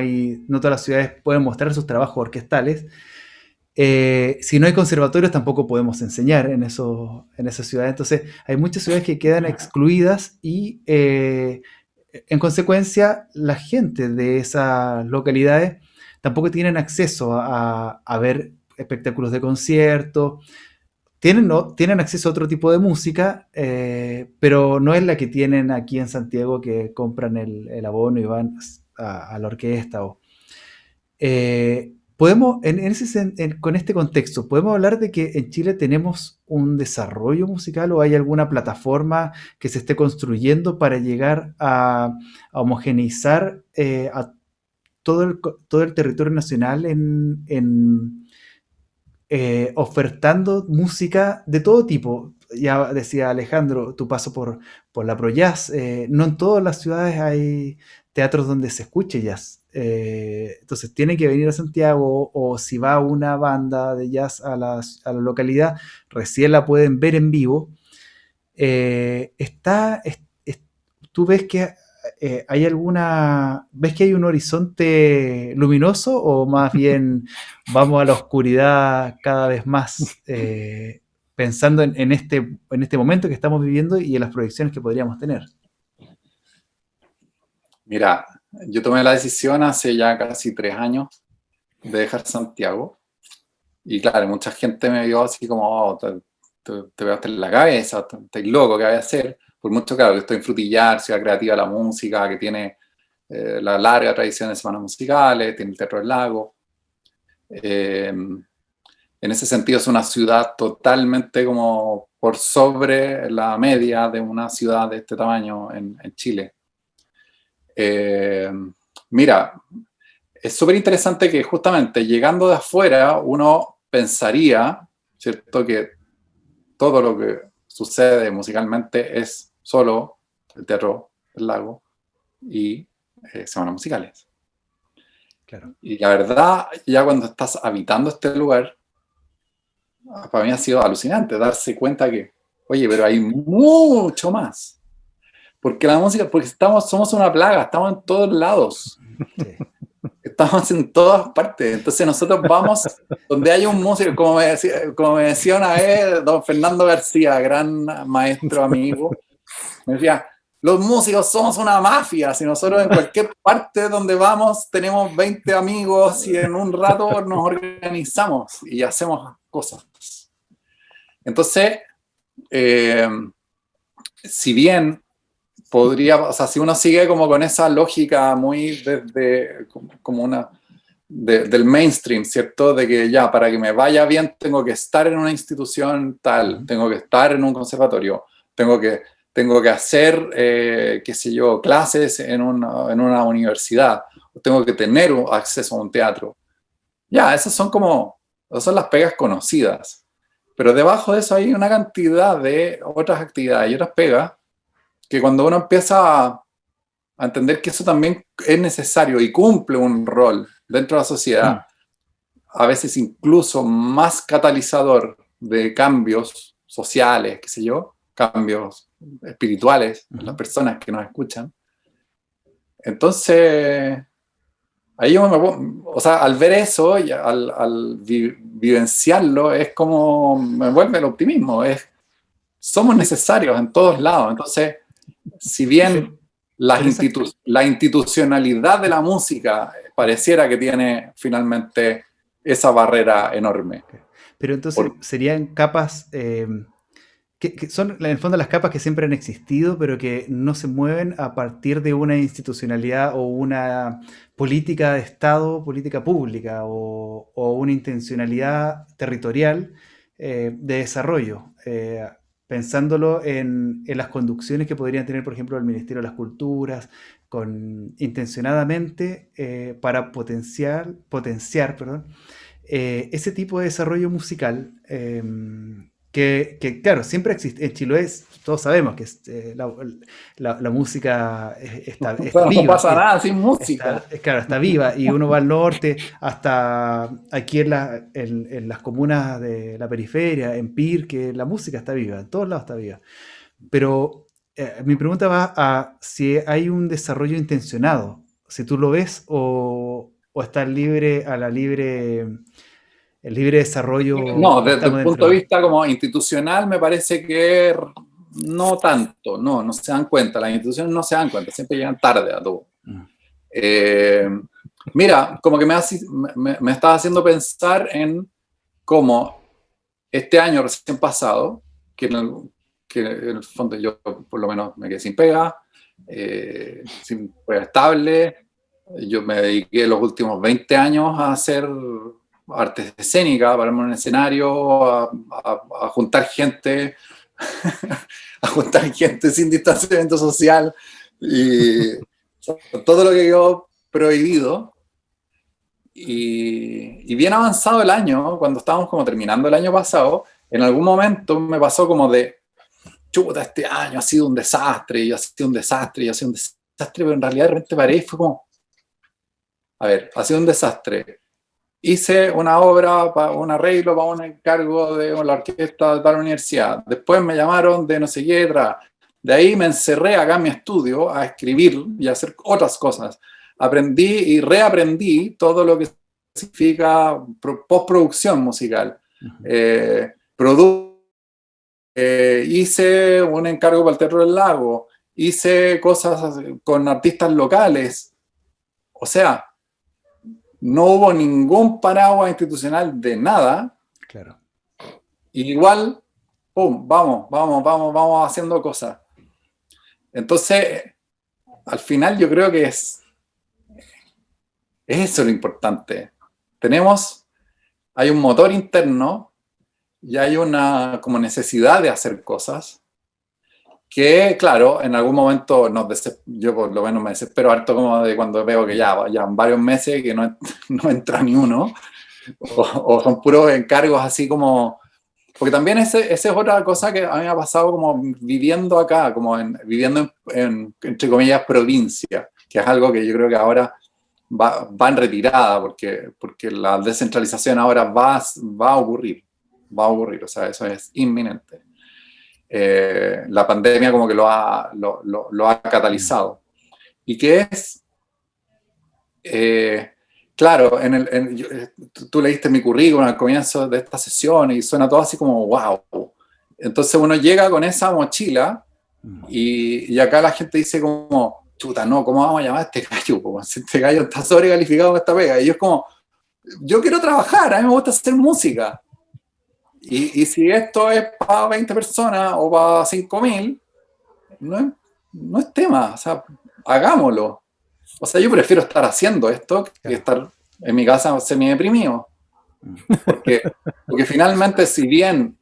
todas las ciudades pueden mostrar sus trabajos orquestales. Si no hay conservatorios tampoco podemos enseñar en esas ciudades. Entonces hay muchas ciudades que quedan excluidas y en consecuencia la gente de esas localidades tampoco tienen acceso a ver espectáculos de concierto. Tienen acceso a otro tipo de música, pero no es la que tienen aquí en Santiago, que compran el abono y van a la orquesta. Podemos, con este contexto, ¿podemos hablar de que en Chile tenemos un desarrollo musical o hay alguna plataforma que se esté construyendo para llegar a homogeneizar a todo el territorio nacional ofertando música de todo tipo? Ya decía Alejandro, tu paso por la Pro Jazz, no en todas las ciudades hay teatros donde se escuche jazz. Entonces tiene que venir a Santiago, o si va una banda de jazz a la localidad, recién la pueden ver en vivo. ¿Tú ves que ves que hay un horizonte luminoso, o más bien vamos a la oscuridad cada vez más, pensando en este momento que estamos viviendo y en las proyecciones que podríamos tener? Mira, yo tomé la decisión hace ya casi 3 años de dejar Santiago. Y claro, mucha gente me vio así como, te voy a estar en la cabeza, estás loco, ¿qué voy a hacer? Por mucho, claro, que estoy en Frutillar, ciudad creativa de la música, que tiene la larga tradición de semanas musicales, tiene el Teatro del Lago. En ese sentido es una ciudad totalmente como por sobre la media de una ciudad de este tamaño en Chile. Mira, es súper interesante que justamente llegando de afuera uno pensaría, ¿cierto?, que todo lo que sucede musicalmente es solo el Teatro del Lago y semanas musicales. Claro. Y la verdad, ya cuando estás habitando este lugar, para mí ha sido alucinante darse cuenta que, oye, pero hay mucho más. Porque la música, somos una plaga, estamos en todos lados. Sí. Estamos en todas partes. Entonces nosotros vamos donde hay un músico, como me decía una vez don Fernando García, gran maestro amigo, me decía, los músicos somos una mafia. Si nosotros en cualquier parte donde vamos tenemos 20 amigos y en un rato nos organizamos y hacemos cosas. Entonces, eh, si bien podría, o sea, si uno sigue como con esa lógica muy desde, como una, del mainstream, ¿cierto? De que ya, para que me vaya bien, tengo que estar en una institución tal, tengo que estar en un conservatorio, tengo que hacer, qué sé yo, clases en una universidad, tengo que tener acceso a un teatro. Ya, esas son las pegas conocidas. Pero debajo de eso hay una cantidad de otras actividades y otras pegas que cuando uno empieza a entender que eso también es necesario y cumple un rol dentro de la sociedad, a veces incluso más catalizador de cambios sociales, qué sé yo, cambios espirituales en las personas que nos escuchan. Entonces, ahí yo o sea, al ver eso y al vivenciarlo, es como me vuelve el optimismo, somos necesarios en todos lados. Entonces, si bien la institucionalidad de la música pareciera que tiene finalmente esa barrera enorme. Pero entonces serían capas que son en el fondo las capas que siempre han existido, pero que no se mueven a partir de una institucionalidad o una política de Estado, política pública o una intencionalidad territorial de desarrollo. Pensándolo en las conducciones que podrían tener, por ejemplo, el Ministerio de las Culturas, intencionadamente para potenciar, perdón, ese tipo de desarrollo musical que, claro, siempre existe. En Chiloé todos sabemos que la música está viva. No pasa nada sin música. Claro, está viva. Y uno va al norte, hasta aquí en las comunas de la periferia, en Pirque, la música está viva, en todos lados está viva. Pero mi pregunta va a si hay un desarrollo intencionado, si tú lo ves o está el libre desarrollo. No, desde el punto de vista como institucional me parece que no tanto, no se dan cuenta, las instituciones no se dan cuenta, siempre llegan tarde a todo. Mira, como que me estaba haciendo pensar en cómo este año recién pasado, que en el fondo yo por lo menos me quedé sin pega, sin pega estable, yo me dediqué los últimos 20 años a hacer artes escénicas, a pararme en un escenario, a juntar gente, a juntar gente sin distanciamiento social y todo lo que quedó prohibido. Y bien avanzado el año, cuando estábamos como terminando el año pasado, en algún momento me pasó como de, chuta, este año ha sido un desastre, y ha sido un desastre, y ha sido un desastre, pero en realidad de repente paré y fue como, a ver, ha sido un desastre. Hice una obra, un arreglo para un encargo de la orquesta de tal universidad. Después me llamaron de no sé qué, de ahí me encerré acá en mi estudio a escribir y a hacer otras cosas. Aprendí y reaprendí todo lo que significa postproducción musical. Hice un encargo para el Teatro del Lago. Hice cosas con artistas locales. O sea, no hubo ningún paraguas institucional de nada. Claro. Igual, pum, vamos haciendo cosas. Entonces, al final yo creo que es eso lo importante. Hay un motor interno y hay una como necesidad de hacer cosas que, claro, en algún momento yo por lo menos me desespero harto como de cuando veo que ya varios meses que no entra ni uno, o son puros encargos así como... Porque también esa es otra cosa que a mí me ha pasado como viviendo acá, viviendo entre comillas, provincia, que es algo que yo creo que ahora va en retirada, porque la descentralización ahora va a ocurrir, o sea, eso es inminente. La pandemia como que lo ha catalizado. Y que es, claro, tú leíste mi currículum al comienzo de esta sesión y suena todo así como wow. Entonces uno llega con esa mochila y acá la gente dice como, chuta, no, ¿cómo vamos a llamar a este gallo? Como, si este gallo está sobrecalificado con esta pega. Y yo es como, yo quiero trabajar, a mí me gusta hacer música. Y si esto es para 20 personas o para 5.000, no es tema, o sea, hagámoslo. O sea, yo prefiero estar haciendo esto que estar en mi casa semi-deprimido. Porque finalmente, si bien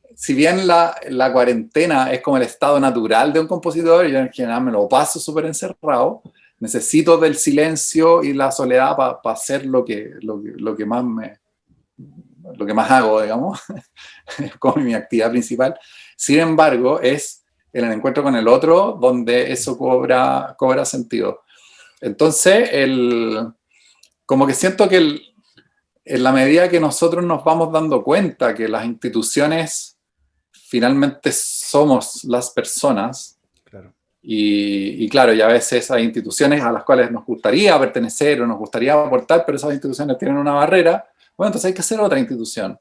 la cuarentena es como el estado natural de un compositor, yo en general me lo paso súper encerrado, necesito del silencio y la soledad para hacer lo que más hago, digamos, como mi actividad principal. Sin embargo, es en el encuentro con el otro donde eso cobra sentido. Entonces, como que siento que en la medida que nosotros nos vamos dando cuenta que las instituciones finalmente somos las personas, Claro. y claro, y a veces hay instituciones a las cuales nos gustaría pertenecer o nos gustaría aportar, pero esas instituciones tienen una barrera, bueno, entonces hay que hacer otra institución.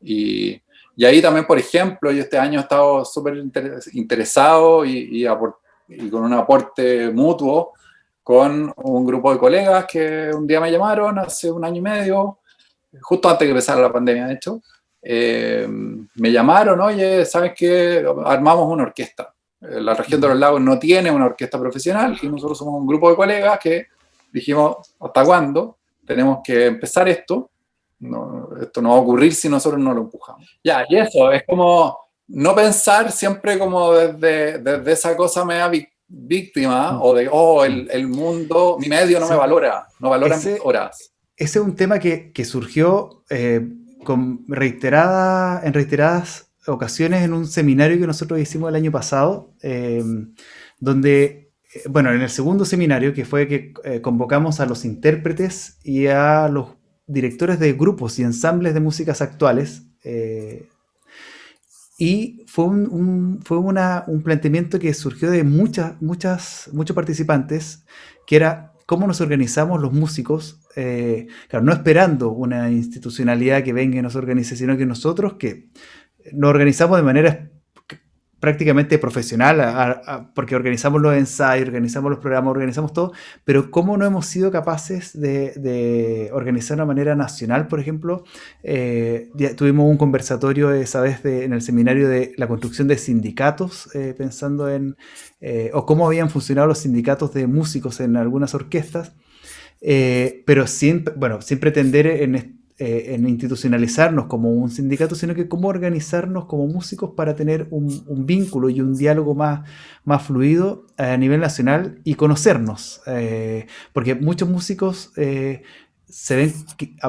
Y ahí también, por ejemplo, yo este año he estado súper interesado y con un aporte mutuo con un grupo de colegas que un día me llamaron hace 1 año y medio, justo antes que empezara la pandemia, de hecho, me llamaron, oye, ¿sabes qué? Armamos una orquesta. La región de los lagos no tiene una orquesta profesional y nosotros somos un grupo de colegas que dijimos, ¿hasta cuándo? Tenemos que empezar esto. No, esto no va a ocurrir si nosotros no lo empujamos. Ya, y eso, es como no pensar siempre como desde esa cosa media víctima o de, el mundo, mi medio no me valora, no valora mis horas. Ese es un tema que surgió en reiteradas ocasiones en un seminario que nosotros hicimos el año pasado, donde, bueno, en el segundo seminario, que fue que convocamos a los intérpretes y a los directores de grupos y ensambles de músicas actuales, y fue un planteamiento que surgió de muchos participantes, que era cómo nos organizamos los músicos, claro, no esperando una institucionalidad que venga y nos organice, sino que nosotros que nos organizamos de manera prácticamente profesional, porque organizamos los ensayos, organizamos los programas, organizamos todo, pero cómo no hemos sido capaces de organizar de una manera nacional, por ejemplo. Tuvimos un conversatorio esa vez en el seminario de la construcción de sindicatos, pensando en o cómo habían funcionado los sindicatos de músicos en algunas orquestas, pero sin pretender en institucionalizarnos como un sindicato, sino que cómo organizarnos como músicos para tener un vínculo y un diálogo más fluido a nivel nacional y conocernos. Porque muchos músicos se ven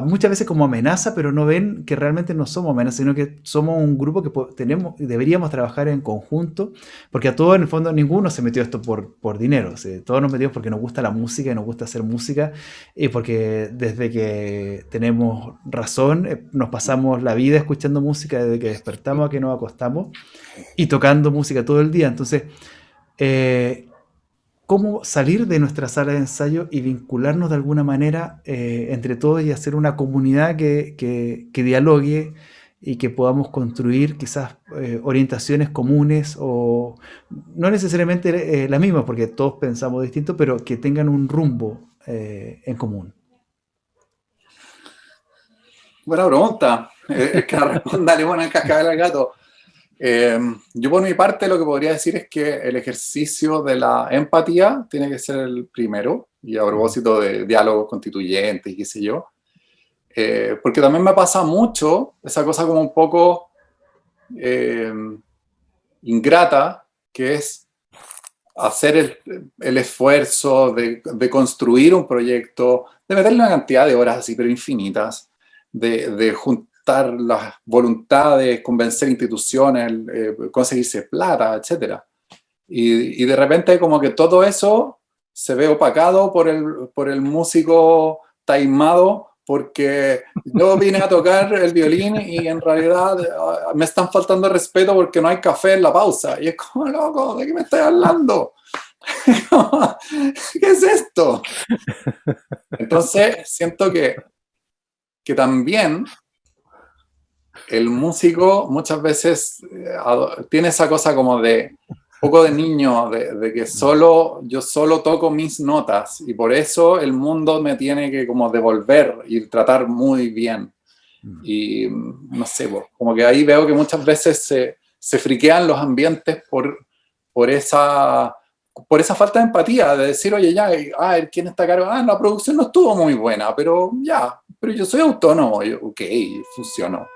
muchas veces como amenaza, pero no ven que realmente no somos amenaza, sino que somos un grupo que deberíamos trabajar en conjunto, porque a todos en el fondo ninguno se metió esto por dinero, o sea, todos nos metimos porque nos gusta la música y nos gusta hacer música, y porque desde que tenemos razón nos pasamos la vida escuchando música desde que despertamos a que nos acostamos y tocando música todo el día. Entonces, cómo salir de nuestra sala de ensayo y vincularnos de alguna manera entre todos y hacer una comunidad que dialogue y que podamos construir quizás orientaciones comunes, o no necesariamente las mismas, porque todos pensamos distinto, pero que tengan un rumbo en común. Buena pregunta. Es que responda le ponen cascabel al gato. Yo por mi parte lo que podría decir es que el ejercicio de la empatía tiene que ser el primero, y a propósito de diálogos constituyentes y qué sé yo, porque también me pasa mucho esa cosa como un poco ingrata, que es hacer el esfuerzo de construir un proyecto, de meterle una cantidad de horas así, pero infinitas, de juntar las voluntades, convencer instituciones, conseguirse plata, etc. Y de repente como que todo eso se ve opacado por el músico taimado, porque yo vine a tocar el violín y en realidad me están faltando respeto porque no hay café en la pausa. Y es como, loco, ¿de qué me estás hablando? ¿Qué es esto? Entonces siento que también el músico muchas veces tiene esa cosa como de poco de niño, de que yo solo toco mis notas y por eso el mundo me tiene que como devolver y tratar muy bien. Y no sé, como que ahí veo que muchas veces se friquean los ambientes por esa falta de empatía, de decir, oye, ya, ¿quién está a cargo? La producción no estuvo muy buena, pero yo soy autónomo, ok, funcionó.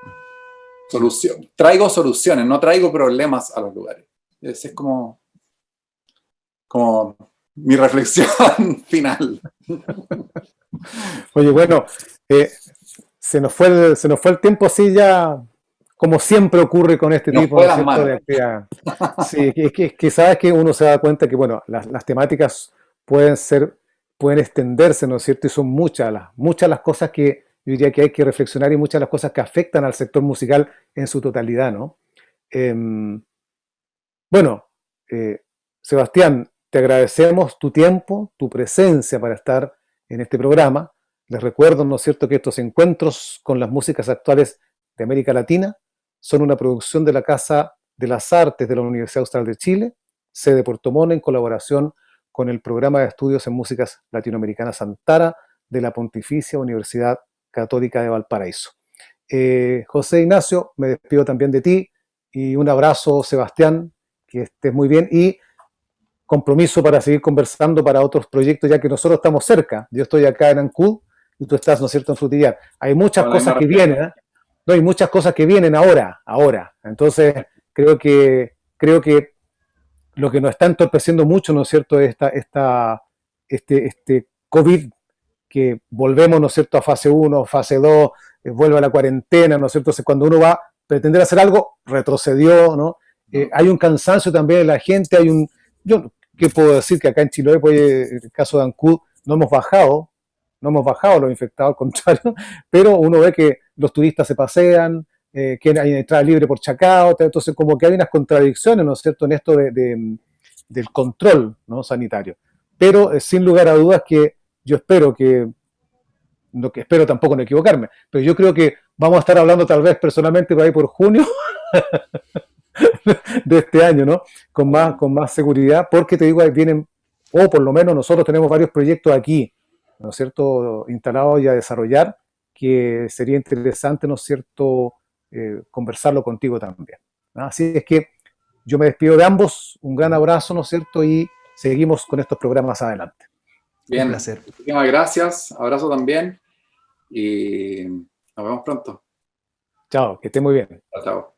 Traigo soluciones, no traigo problemas a los lugares. Esa es como mi reflexión final. Oye, bueno, se nos fue el tiempo así ya, como siempre ocurre con este tipo, ¿no es cierto?, de actividad. Sí, es que sabes que uno se da cuenta que, bueno, las temáticas pueden extenderse, ¿no es cierto?, y son muchas las cosas que yo diría que hay que reflexionar y muchas de las cosas que afectan al sector musical en su totalidad, ¿no? Bueno, Sebastián, te agradecemos tu tiempo, tu presencia para estar en este programa. Les recuerdo, ¿no es cierto?, que estos encuentros con las músicas actuales de América Latina son una producción de la Casa de las Artes de la Universidad Austral de Chile, sede Puerto Montt, en colaboración con el Programa de Estudios en Músicas Latinoamericanas Antara de la Pontificia Universidad Católica de Valparaíso. José Ignacio, me despido también de ti y un abrazo, Sebastián, que estés muy bien y compromiso para seguir conversando para otros proyectos, ya que nosotros estamos cerca. Yo estoy acá en Ancud y tú estás, ¿no es cierto?, en Frutillar. Hay muchas cosas que vienen, ¿eh? No, hay muchas cosas que vienen ahora. Entonces, creo que lo que nos está entorpeciendo mucho, ¿no es cierto?, es este COVID, que volvemos, ¿no es cierto?, a fase 1, fase 2, vuelve a la cuarentena, ¿no es cierto? Entonces, cuando uno va a pretender hacer algo, retrocedió, ¿no? Hay un cansancio también de la gente, yo, ¿qué puedo decir? Que acá en Chiloé, pues, en el caso de Ancud, no hemos bajado los infectados, al contrario, pero uno ve que los turistas se pasean, que hay entrada libre por Chacao, entonces como que hay unas contradicciones, ¿no es cierto?, en esto del control, ¿no?, sanitario. Pero sin lugar a dudas que yo espero espero tampoco no equivocarme, pero yo creo que vamos a estar hablando tal vez personalmente por ahí por junio de este año, ¿no? Con más seguridad, porque te digo, ahí vienen, o por lo menos nosotros tenemos varios proyectos aquí, ¿no es cierto?, instalados y a desarrollar, que sería interesante, ¿no es cierto?, conversarlo contigo también, ¿no? Así es que yo me despido de ambos, un gran abrazo, ¿no es cierto?, y seguimos con estos programas adelante. Bien, un placer. Muchísimas gracias, abrazo también y nos vemos pronto. Chao, que esté muy bien. Chao.